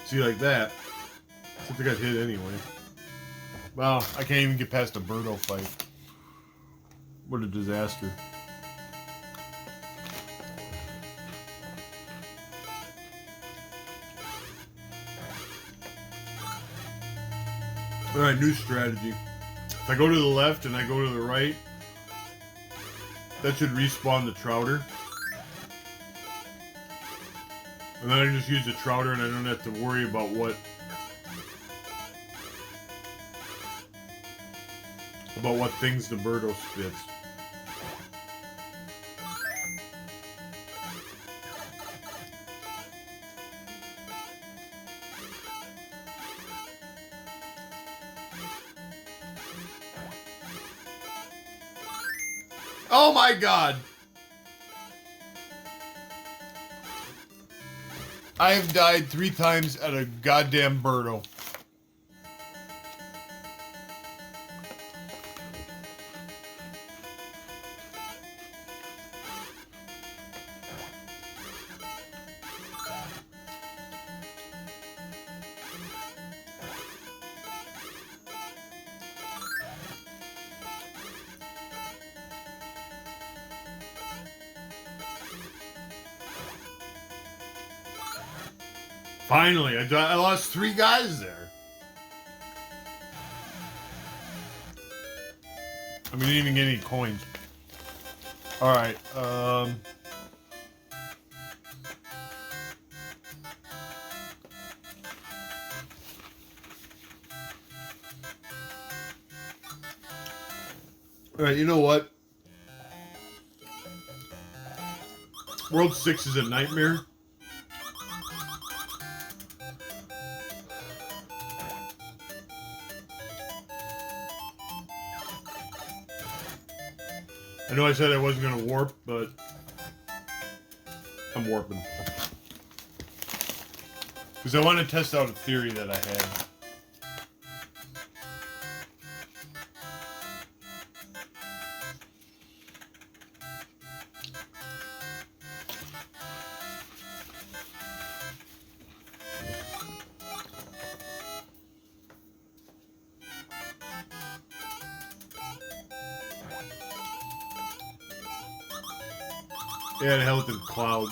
[SPEAKER 1] See, like that. Except I got hit anyway. Well, I can't even get past a Birdo fight. What a disaster. Alright, new strategy. If I go to the left and I go to the right, that should respawn the Trouter. And then I just use the Trouter and I don't have to worry about what things the Birdo spits. Oh my god! I have died 3 times at a goddamn Birdo. Finally, I lost 3 guys there. I mean, I didn't even get any coins. Alright, Alright, you know what? World 6 is a nightmare. I know I said I wasn't going to warp, but I'm warping. Because I want to test out a theory that I had. Yeah, the hell with the clouds.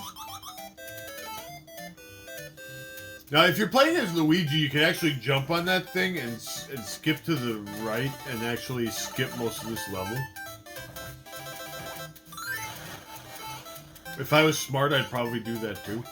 [SPEAKER 1] Now, if you're playing as Luigi, you can actually jump on that thing and skip to the right and actually skip most of this level. If I was smart, I'd probably do that too.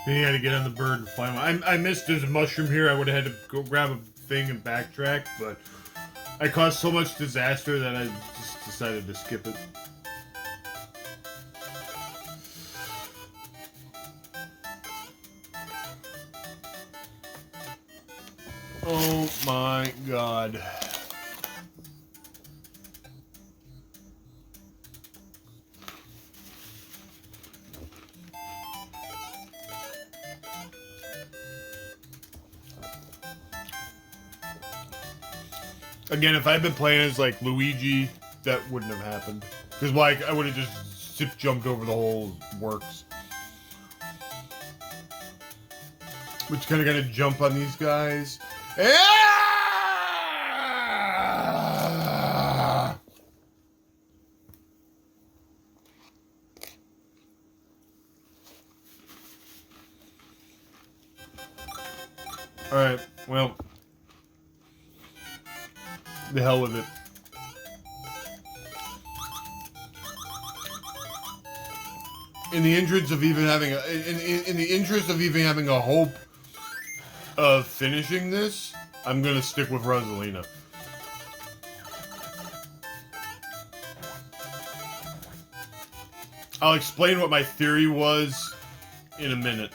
[SPEAKER 1] Then you had to get on the bird and fly. I missed there's a mushroom here. I would have had to go grab a thing and backtrack, but I caused so much disaster that I just decided to skip it. Oh my god. Again, if I'd been playing as like Luigi, that wouldn't have happened. Because like I would have just zip jumped over the whole works. But you kind of got to jump on these guys. Alright, well. The hell with it. In the interest of even having a hope of finishing this, I'm gonna stick with Rosalina. I'll explain what my theory was in a minute.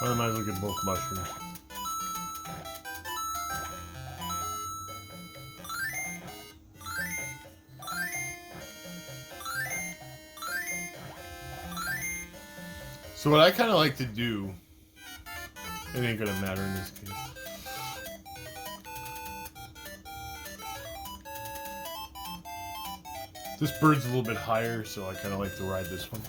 [SPEAKER 1] I might as well get both mushrooms. So what I kind of like to do, it ain't gonna matter in this case. This bird's a little bit higher, so I kind of like to ride this one.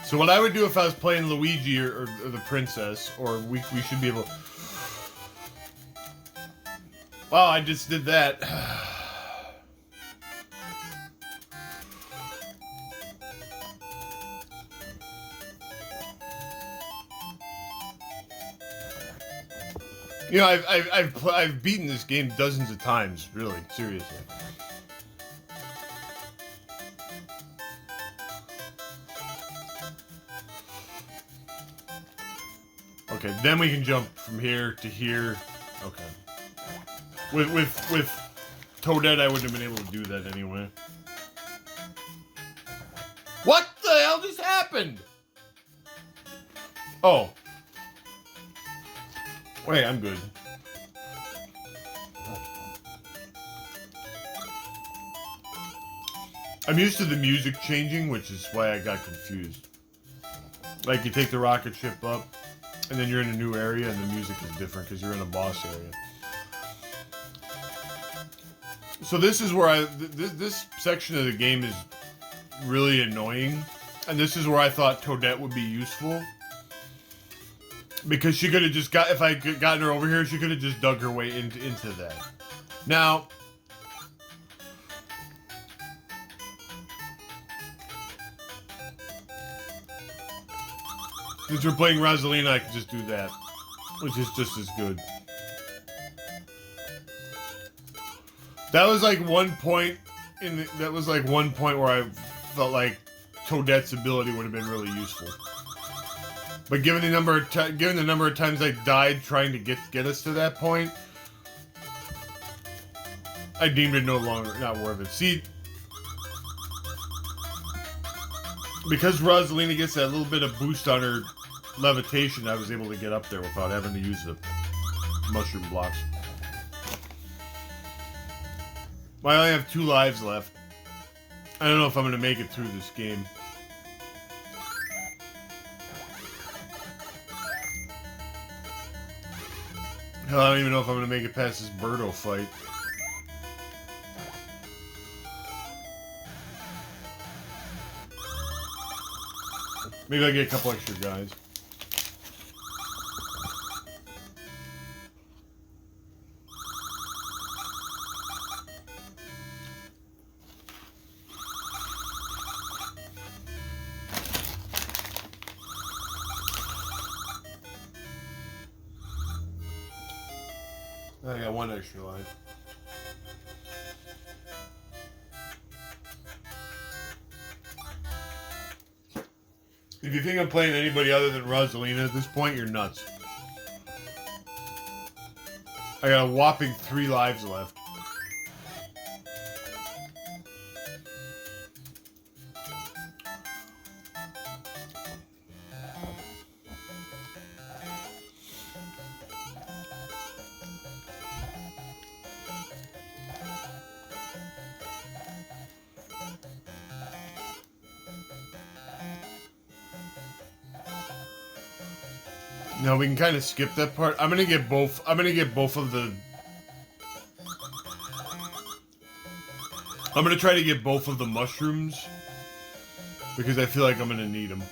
[SPEAKER 1] So what I would do if I was playing Luigi or the princess, or we should be able... Wow, I just did that. You know, I've beaten this game dozens of times, really, seriously. Okay, then we can jump from here to here. Okay. With Toadette, I wouldn't have been able to do that anyway. What the hell just happened? Oh. Wait, I'm good. I'm used to the music changing, which is why I got confused. Like, you take the rocket ship up, and then you're in a new area, and the music is different because you're in a boss area. So this is where this section of the game is really annoying, and this is where I thought Toadette would be useful. Because she could have just if I had gotten her over here, she could have just dug her way into that. Now, since we're playing Rosalina, I can just do that, which is just as good. That was like one point where I felt like Toadette's ability would have been really useful. But given the number of times I died trying to get us to that point, I deemed it no longer not worth it. See, because Rosalina gets that little bit of boost on her levitation, I was able to get up there without having to use the mushroom blocks. I only have 2 lives left. I don't know if I'm going to make it through this game. Hell, I don't even know if I'm going to make it past this Birdo fight. Maybe I'll get a couple extra guys. I got 1 extra life. If you think I'm playing anybody other than Rosalina at this point, you're nuts. I got a whopping 3 lives left. No, we can kind of skip that part. I'm gonna get both of the... I'm gonna try to get both of the mushrooms, because I feel like I'm gonna need them.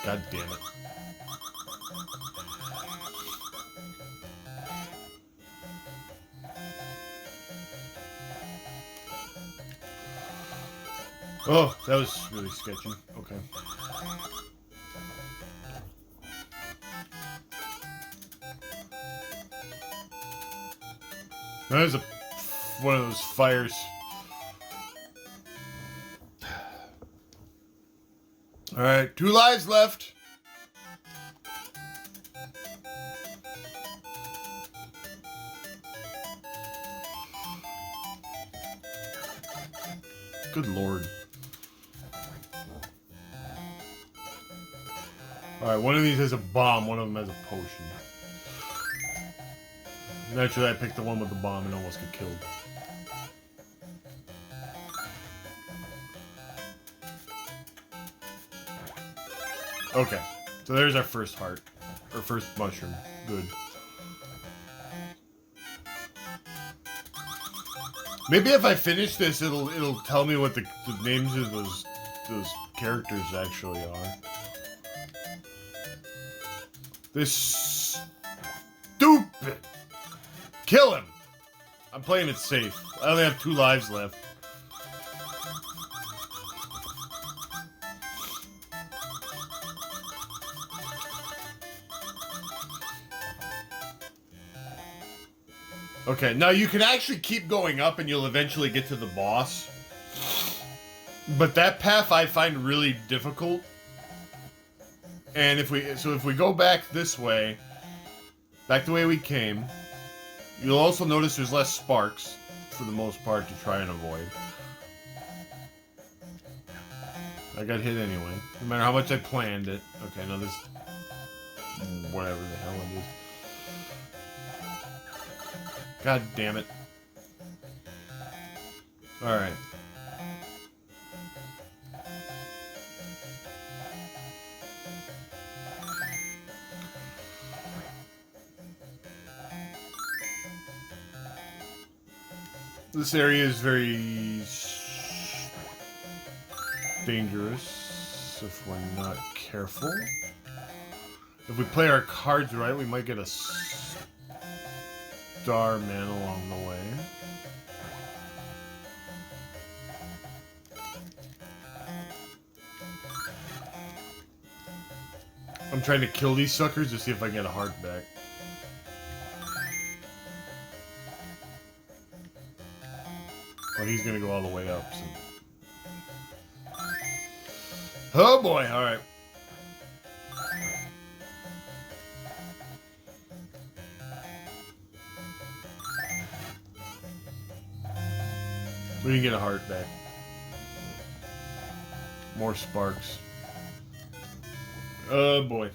[SPEAKER 1] God damn it. Oh, that was really sketchy. Okay. That was one of those fires. Alright, 2 lives left. Good lord. Alright, one of these has a bomb, one of them has a potion. Naturally, I picked the one with the bomb and almost get killed. Okay, so there's our first heart. Or first mushroom. Good. Maybe if I finish this, it'll tell me what the names of those characters actually are. This stupid. Kill him! I'm playing it safe. I only have 2 lives left. Okay, now you can actually keep going up and you'll eventually get to the boss. But that path I find really difficult. And if we go back this way, back the way we came, you'll also notice there's less sparks, for the most part, to try and avoid. I got hit anyway, no matter how much I planned it. Okay, now this... whatever the hell it is. God damn it. Alright. This area is very dangerous if we're not careful. If we play our cards right, we might get a star man along the way. I'm trying to kill these suckers to see if I can get a heart back. Oh, he's gonna go all the way up. So. Oh boy, alright. We can get a heart back. More sparks. Oh boy.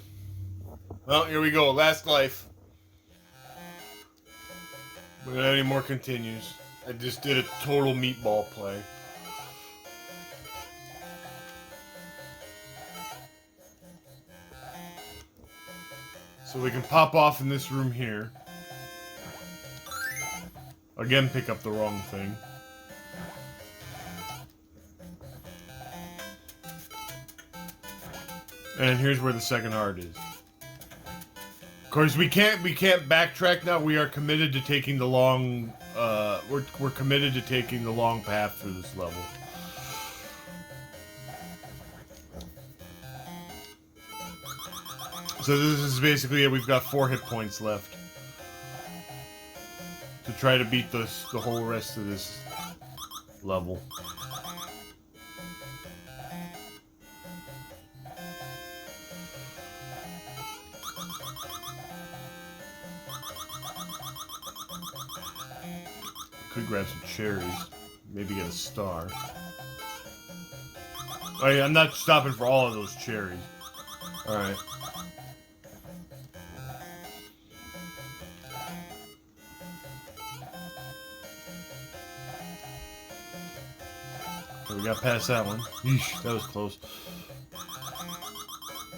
[SPEAKER 1] Well, here we go. Last life. We don't have any more continues. I just did a total meatball play. So we can pop off in this room here. Again, pick up the wrong thing. And here's where the second heart is. Of course, we can't backtrack now. We are committed to taking the long. We're committed to taking the long path through this level. So this is basically it. We've got 4 hit points left to try to beat the whole rest of this level. Could grab some cherries, maybe get a star. Oh yeah, I'm not stopping for all of those cherries. Alright. So we got past that one. Yeesh, that was close.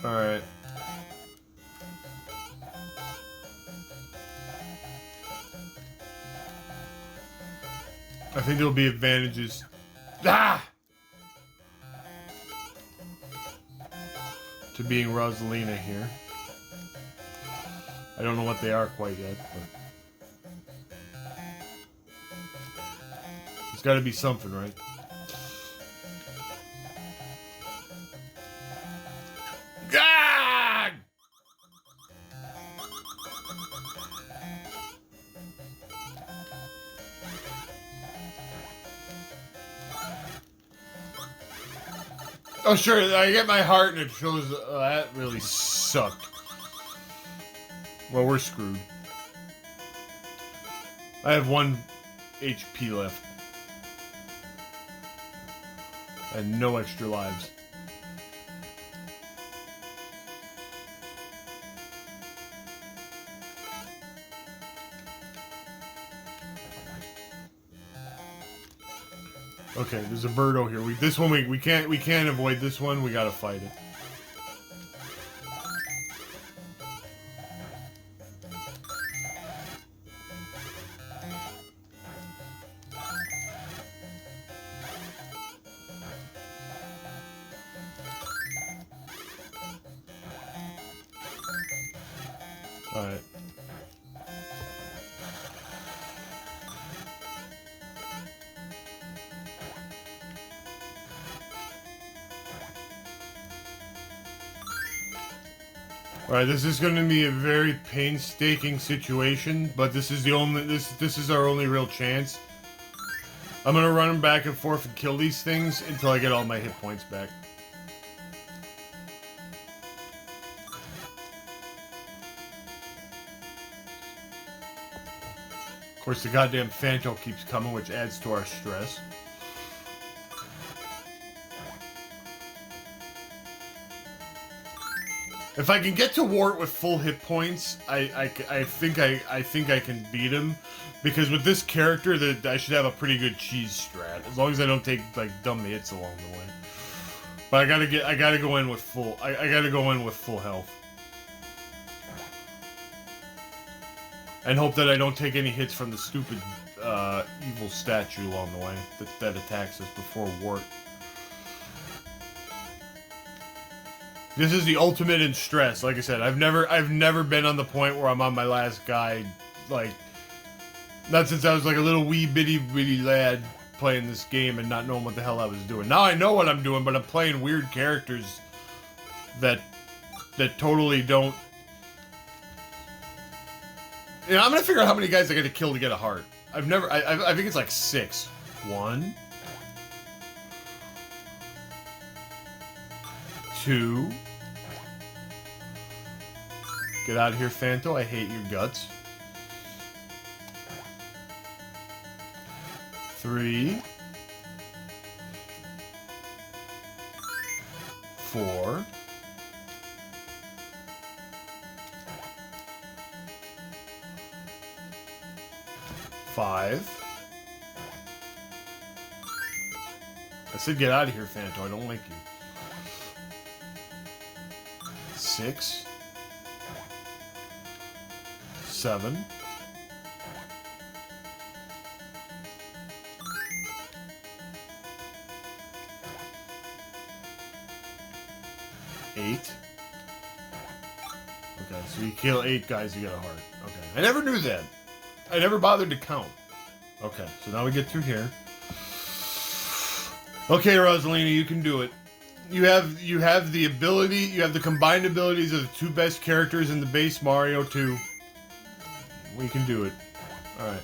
[SPEAKER 1] Alright. I think there'll be advantages. Ah! To being Rosalina here. I don't know what they are quite yet, but... There's gotta be something, right? Ah! Oh sure, I get my heart and it shows that really sucked. Well, we're screwed. I have 1 HP left. And no extra lives. Okay, there's a birdo here. This one we can't avoid this one. We gotta fight it. All right. Alright, this is going to be a very painstaking situation, but this is our only real chance. I'm going to run back and forth and kill these things until I get all my hit points back. Of course, the goddamn Phantom keeps coming, which adds to our stress. If I can get to Wart with full hit points, I think I can beat him, because with this character, that I should have a pretty good cheese strat, as long as I don't take like dumb hits along the way. But I gotta go in with full. I gotta go in with full health, and hope that I don't take any hits from the stupid evil statue along the way that attacks us before Wart. This is the ultimate in stress. Like I said, I've never been on the point where I'm on my last guy, like, not since I was like a little wee bitty lad playing this game and not knowing what the hell I was doing. Now I know what I'm doing, but I'm playing weird characters that totally don't. You know, I'm gonna figure out how many guys I gotta kill to get a heart. I think it's like 6. 1, 2. Get out of here, Phantom. I hate your guts. 3. 4. 5. I said get out of here, Phantom. I don't like you. 6. 7. 8. Okay, so you kill 8 guys, you get a heart. Okay, I never knew that. I never bothered to count. Okay, so now we get through here. Okay, Rosalina, you can do it. You have the ability, you have the combined abilities of the 2 best characters in the base Mario 2. We can do it. Alright.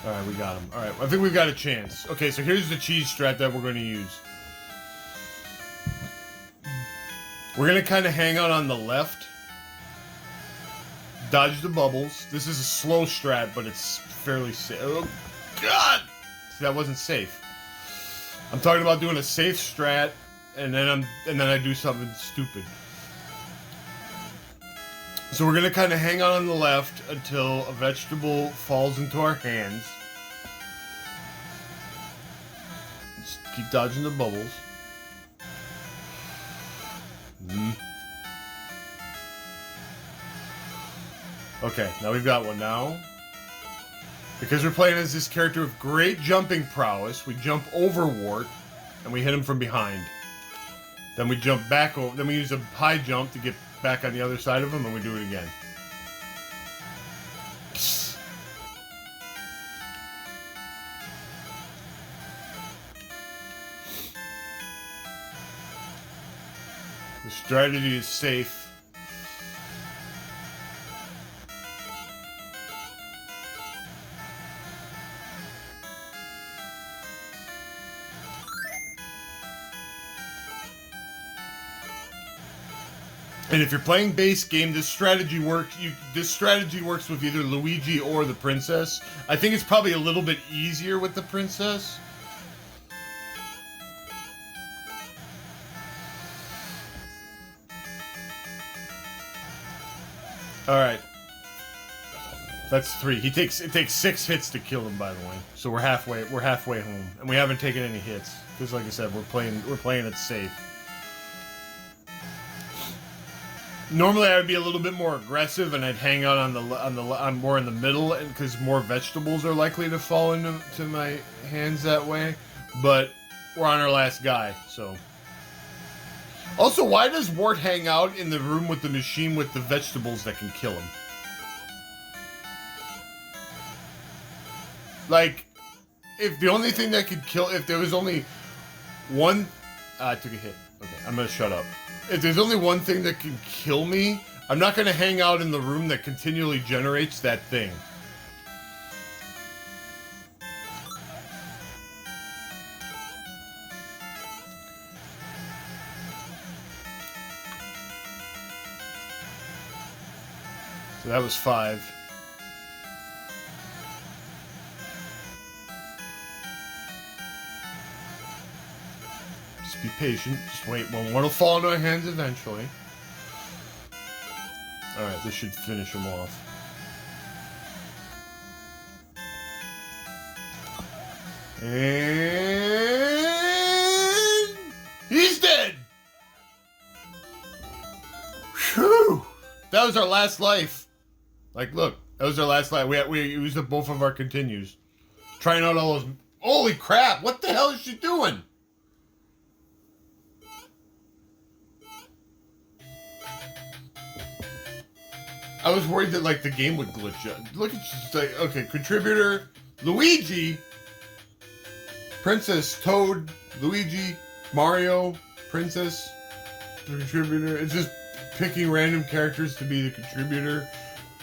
[SPEAKER 1] Alright, we got him. Alright, I think we've got a chance. Okay, so here's the cheese strat that we're going to use. We're going to kind of hang out on the left. Dodge the bubbles. This is a slow strat, but it's fairly safe. Oh, God! See, that wasn't safe. I'm talking about doing a safe strat, and then I do something stupid. So we're gonna kind of hang on the left until a vegetable falls into our hands. Just keep dodging the bubbles. Okay, now we've got one now. Because we're playing as this character with great jumping prowess, we jump over Wart, and we hit him from behind. Then we jump back over, then we use a high jump to get back on the other side of him, and we do it again. Psst. The strategy is safe. And if you're playing base game, this strategy works. This strategy works with either Luigi or the princess. I think it's probably a little bit easier with the princess. All right, that's 3. It takes 6 hits to kill him, by the way. So we're halfway home, and we haven't taken any hits because, like I said, we're playing it safe. Normally, I would be a little bit more aggressive, and I'd hang out on more in the middle, and because more vegetables are likely to fall into my hands that way. But we're on our last guy, so. Also, why does Wart hang out in the room with the machine with the vegetables that can kill him? Like, if the only thing that could kill, if there was only one, I took a hit. Okay, I'm gonna shut up. If there's only one thing that can kill me, I'm not gonna hang out in the room that continually generates that thing. So that was 5. Just be patient. Just wait. Well, one will fall into our hands eventually. Alright, this should finish him off. And he's dead! Whew! That was our last life. Like, look, that was our last life. We used up both of our continues. Trying out all those... Holy crap! What the hell is she doing? I was worried that, like, the game would glitch out. Look at just like, okay, contributor, Luigi, Princess, Toad, Luigi, Mario, Princess, the contributor. It's just picking random characters to be the contributor.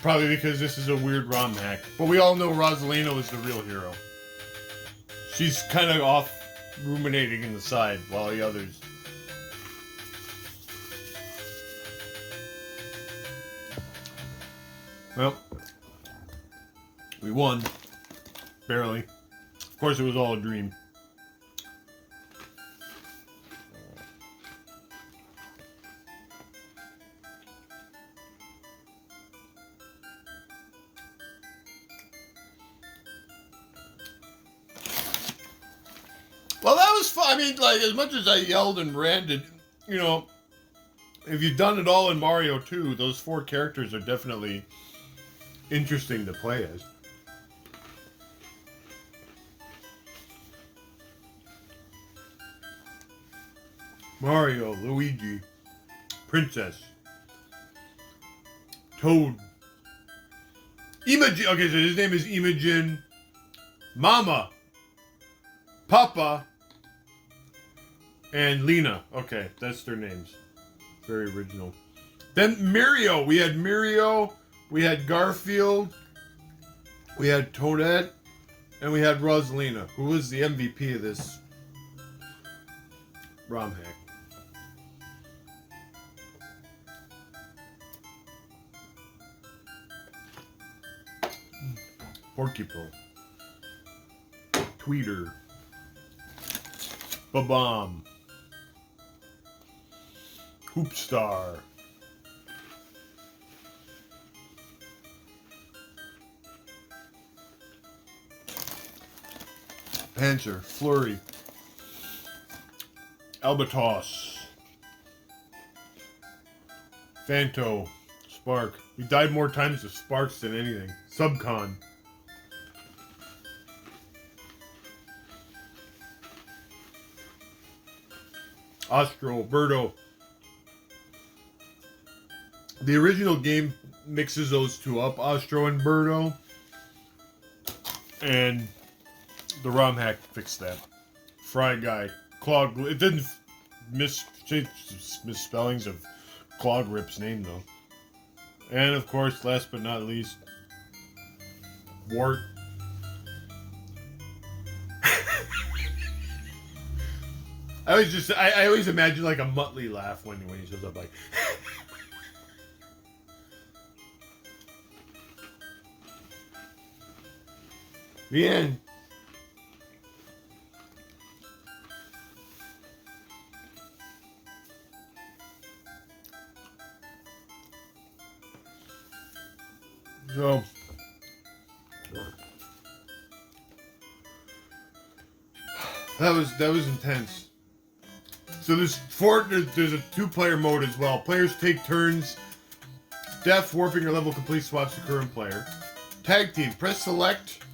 [SPEAKER 1] Probably because this is a weird ROM hack. But we all know Rosalina was the real hero. She's kind of off ruminating in the side while the others... Well, we won. Barely. Of course, it was all a dream. Well, that was fun. I mean, like, as much as I yelled and ranted, you know, if you've done it all in Mario 2, those 4 characters are definitely interesting to play as. Mario, Luigi, Princess, Toad, Imogen. Okay, so his name is Imogen, Mama, Papa, and Lena. Okay, that's their names. Very original. Then Mirio. We had Mirio. We had Garfield. We had Toadette. And we had Rosalina, who was the MVP of this ROM hack. Porcupine. Tweeter. Ba-bomb. Hoopstar. Panzer. Flurry. Albatross. Fanto. Spark. We died more times to Sparks than anything. Subcon. Ostro, Birdo. The original game mixes those two up, Ostro and Birdo. And the ROM hack fixed that. Fry Guy. Clog. It didn't misspellings of Clog Rip's name, though. And, of course, last but not least, Wart. I always imagine like a Muttley laugh when he shows up, like. The end. So that was intense. So there's a 2-player mode as well. Players take turns. Death, warping, or level complete swaps the current player. Tag team. Press select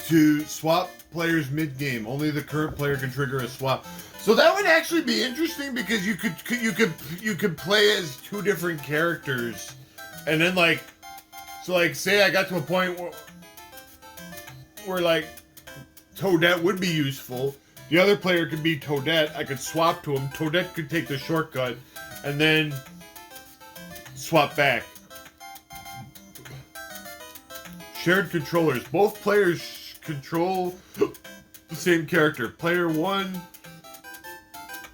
[SPEAKER 1] to swap players mid-game. Only the current player can trigger a swap. So that would actually be interesting because you could play as 2 different characters, and then say I got to a point where like Toadette would be useful. The other player could be Toadette. I could swap to him. Toadette could take the shortcut, and then swap back. Shared controllers. Both players control the same character. Player 1.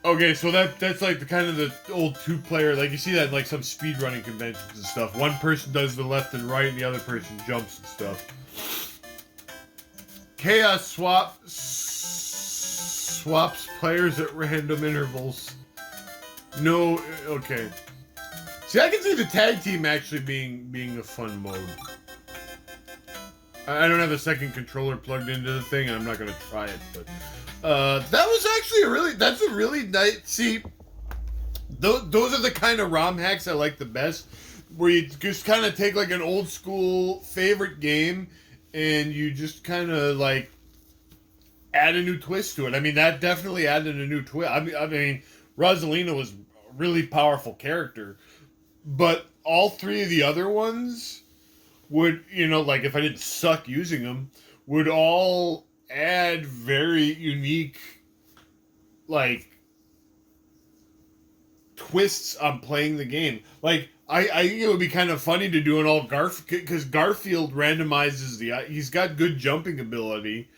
[SPEAKER 1] Okay, so that's like the kind of the old 2-player, like you see that in like some speedrunning conventions and stuff. One person does the left and right, and the other person jumps and stuff. Chaos swaps players at random intervals. No, okay. See, I can see the tag team actually being a fun mode. I don't have a second controller plugged into the thing, and I'm not gonna try it, but that was actually that's a really nice. See, those are the kind of ROM hacks I like the best, where you just kind of take like an old school favorite game, and you just kind of like add a new twist to it. I mean, that definitely added a new twist. I mean, Rosalina was a really powerful character, but all 3 of the other ones would, like if I didn't suck using them, would all add very unique, like, twists on playing the game. Like, I think it would be kind of funny to do an all Garfield, because Garfield randomizes he's got good jumping ability,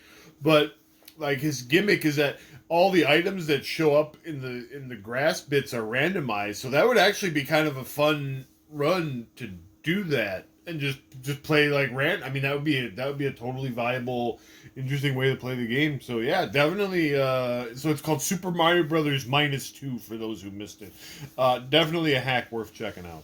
[SPEAKER 1] but like his gimmick is that all the items that show up in the grass bits are randomized. So that would actually be kind of a fun run to do that. And just play like I mean, that would be a totally viable, interesting way to play the game. So yeah, definitely. So it's called Super Mario Brothers -2 for those who missed it. Definitely a hack worth checking out.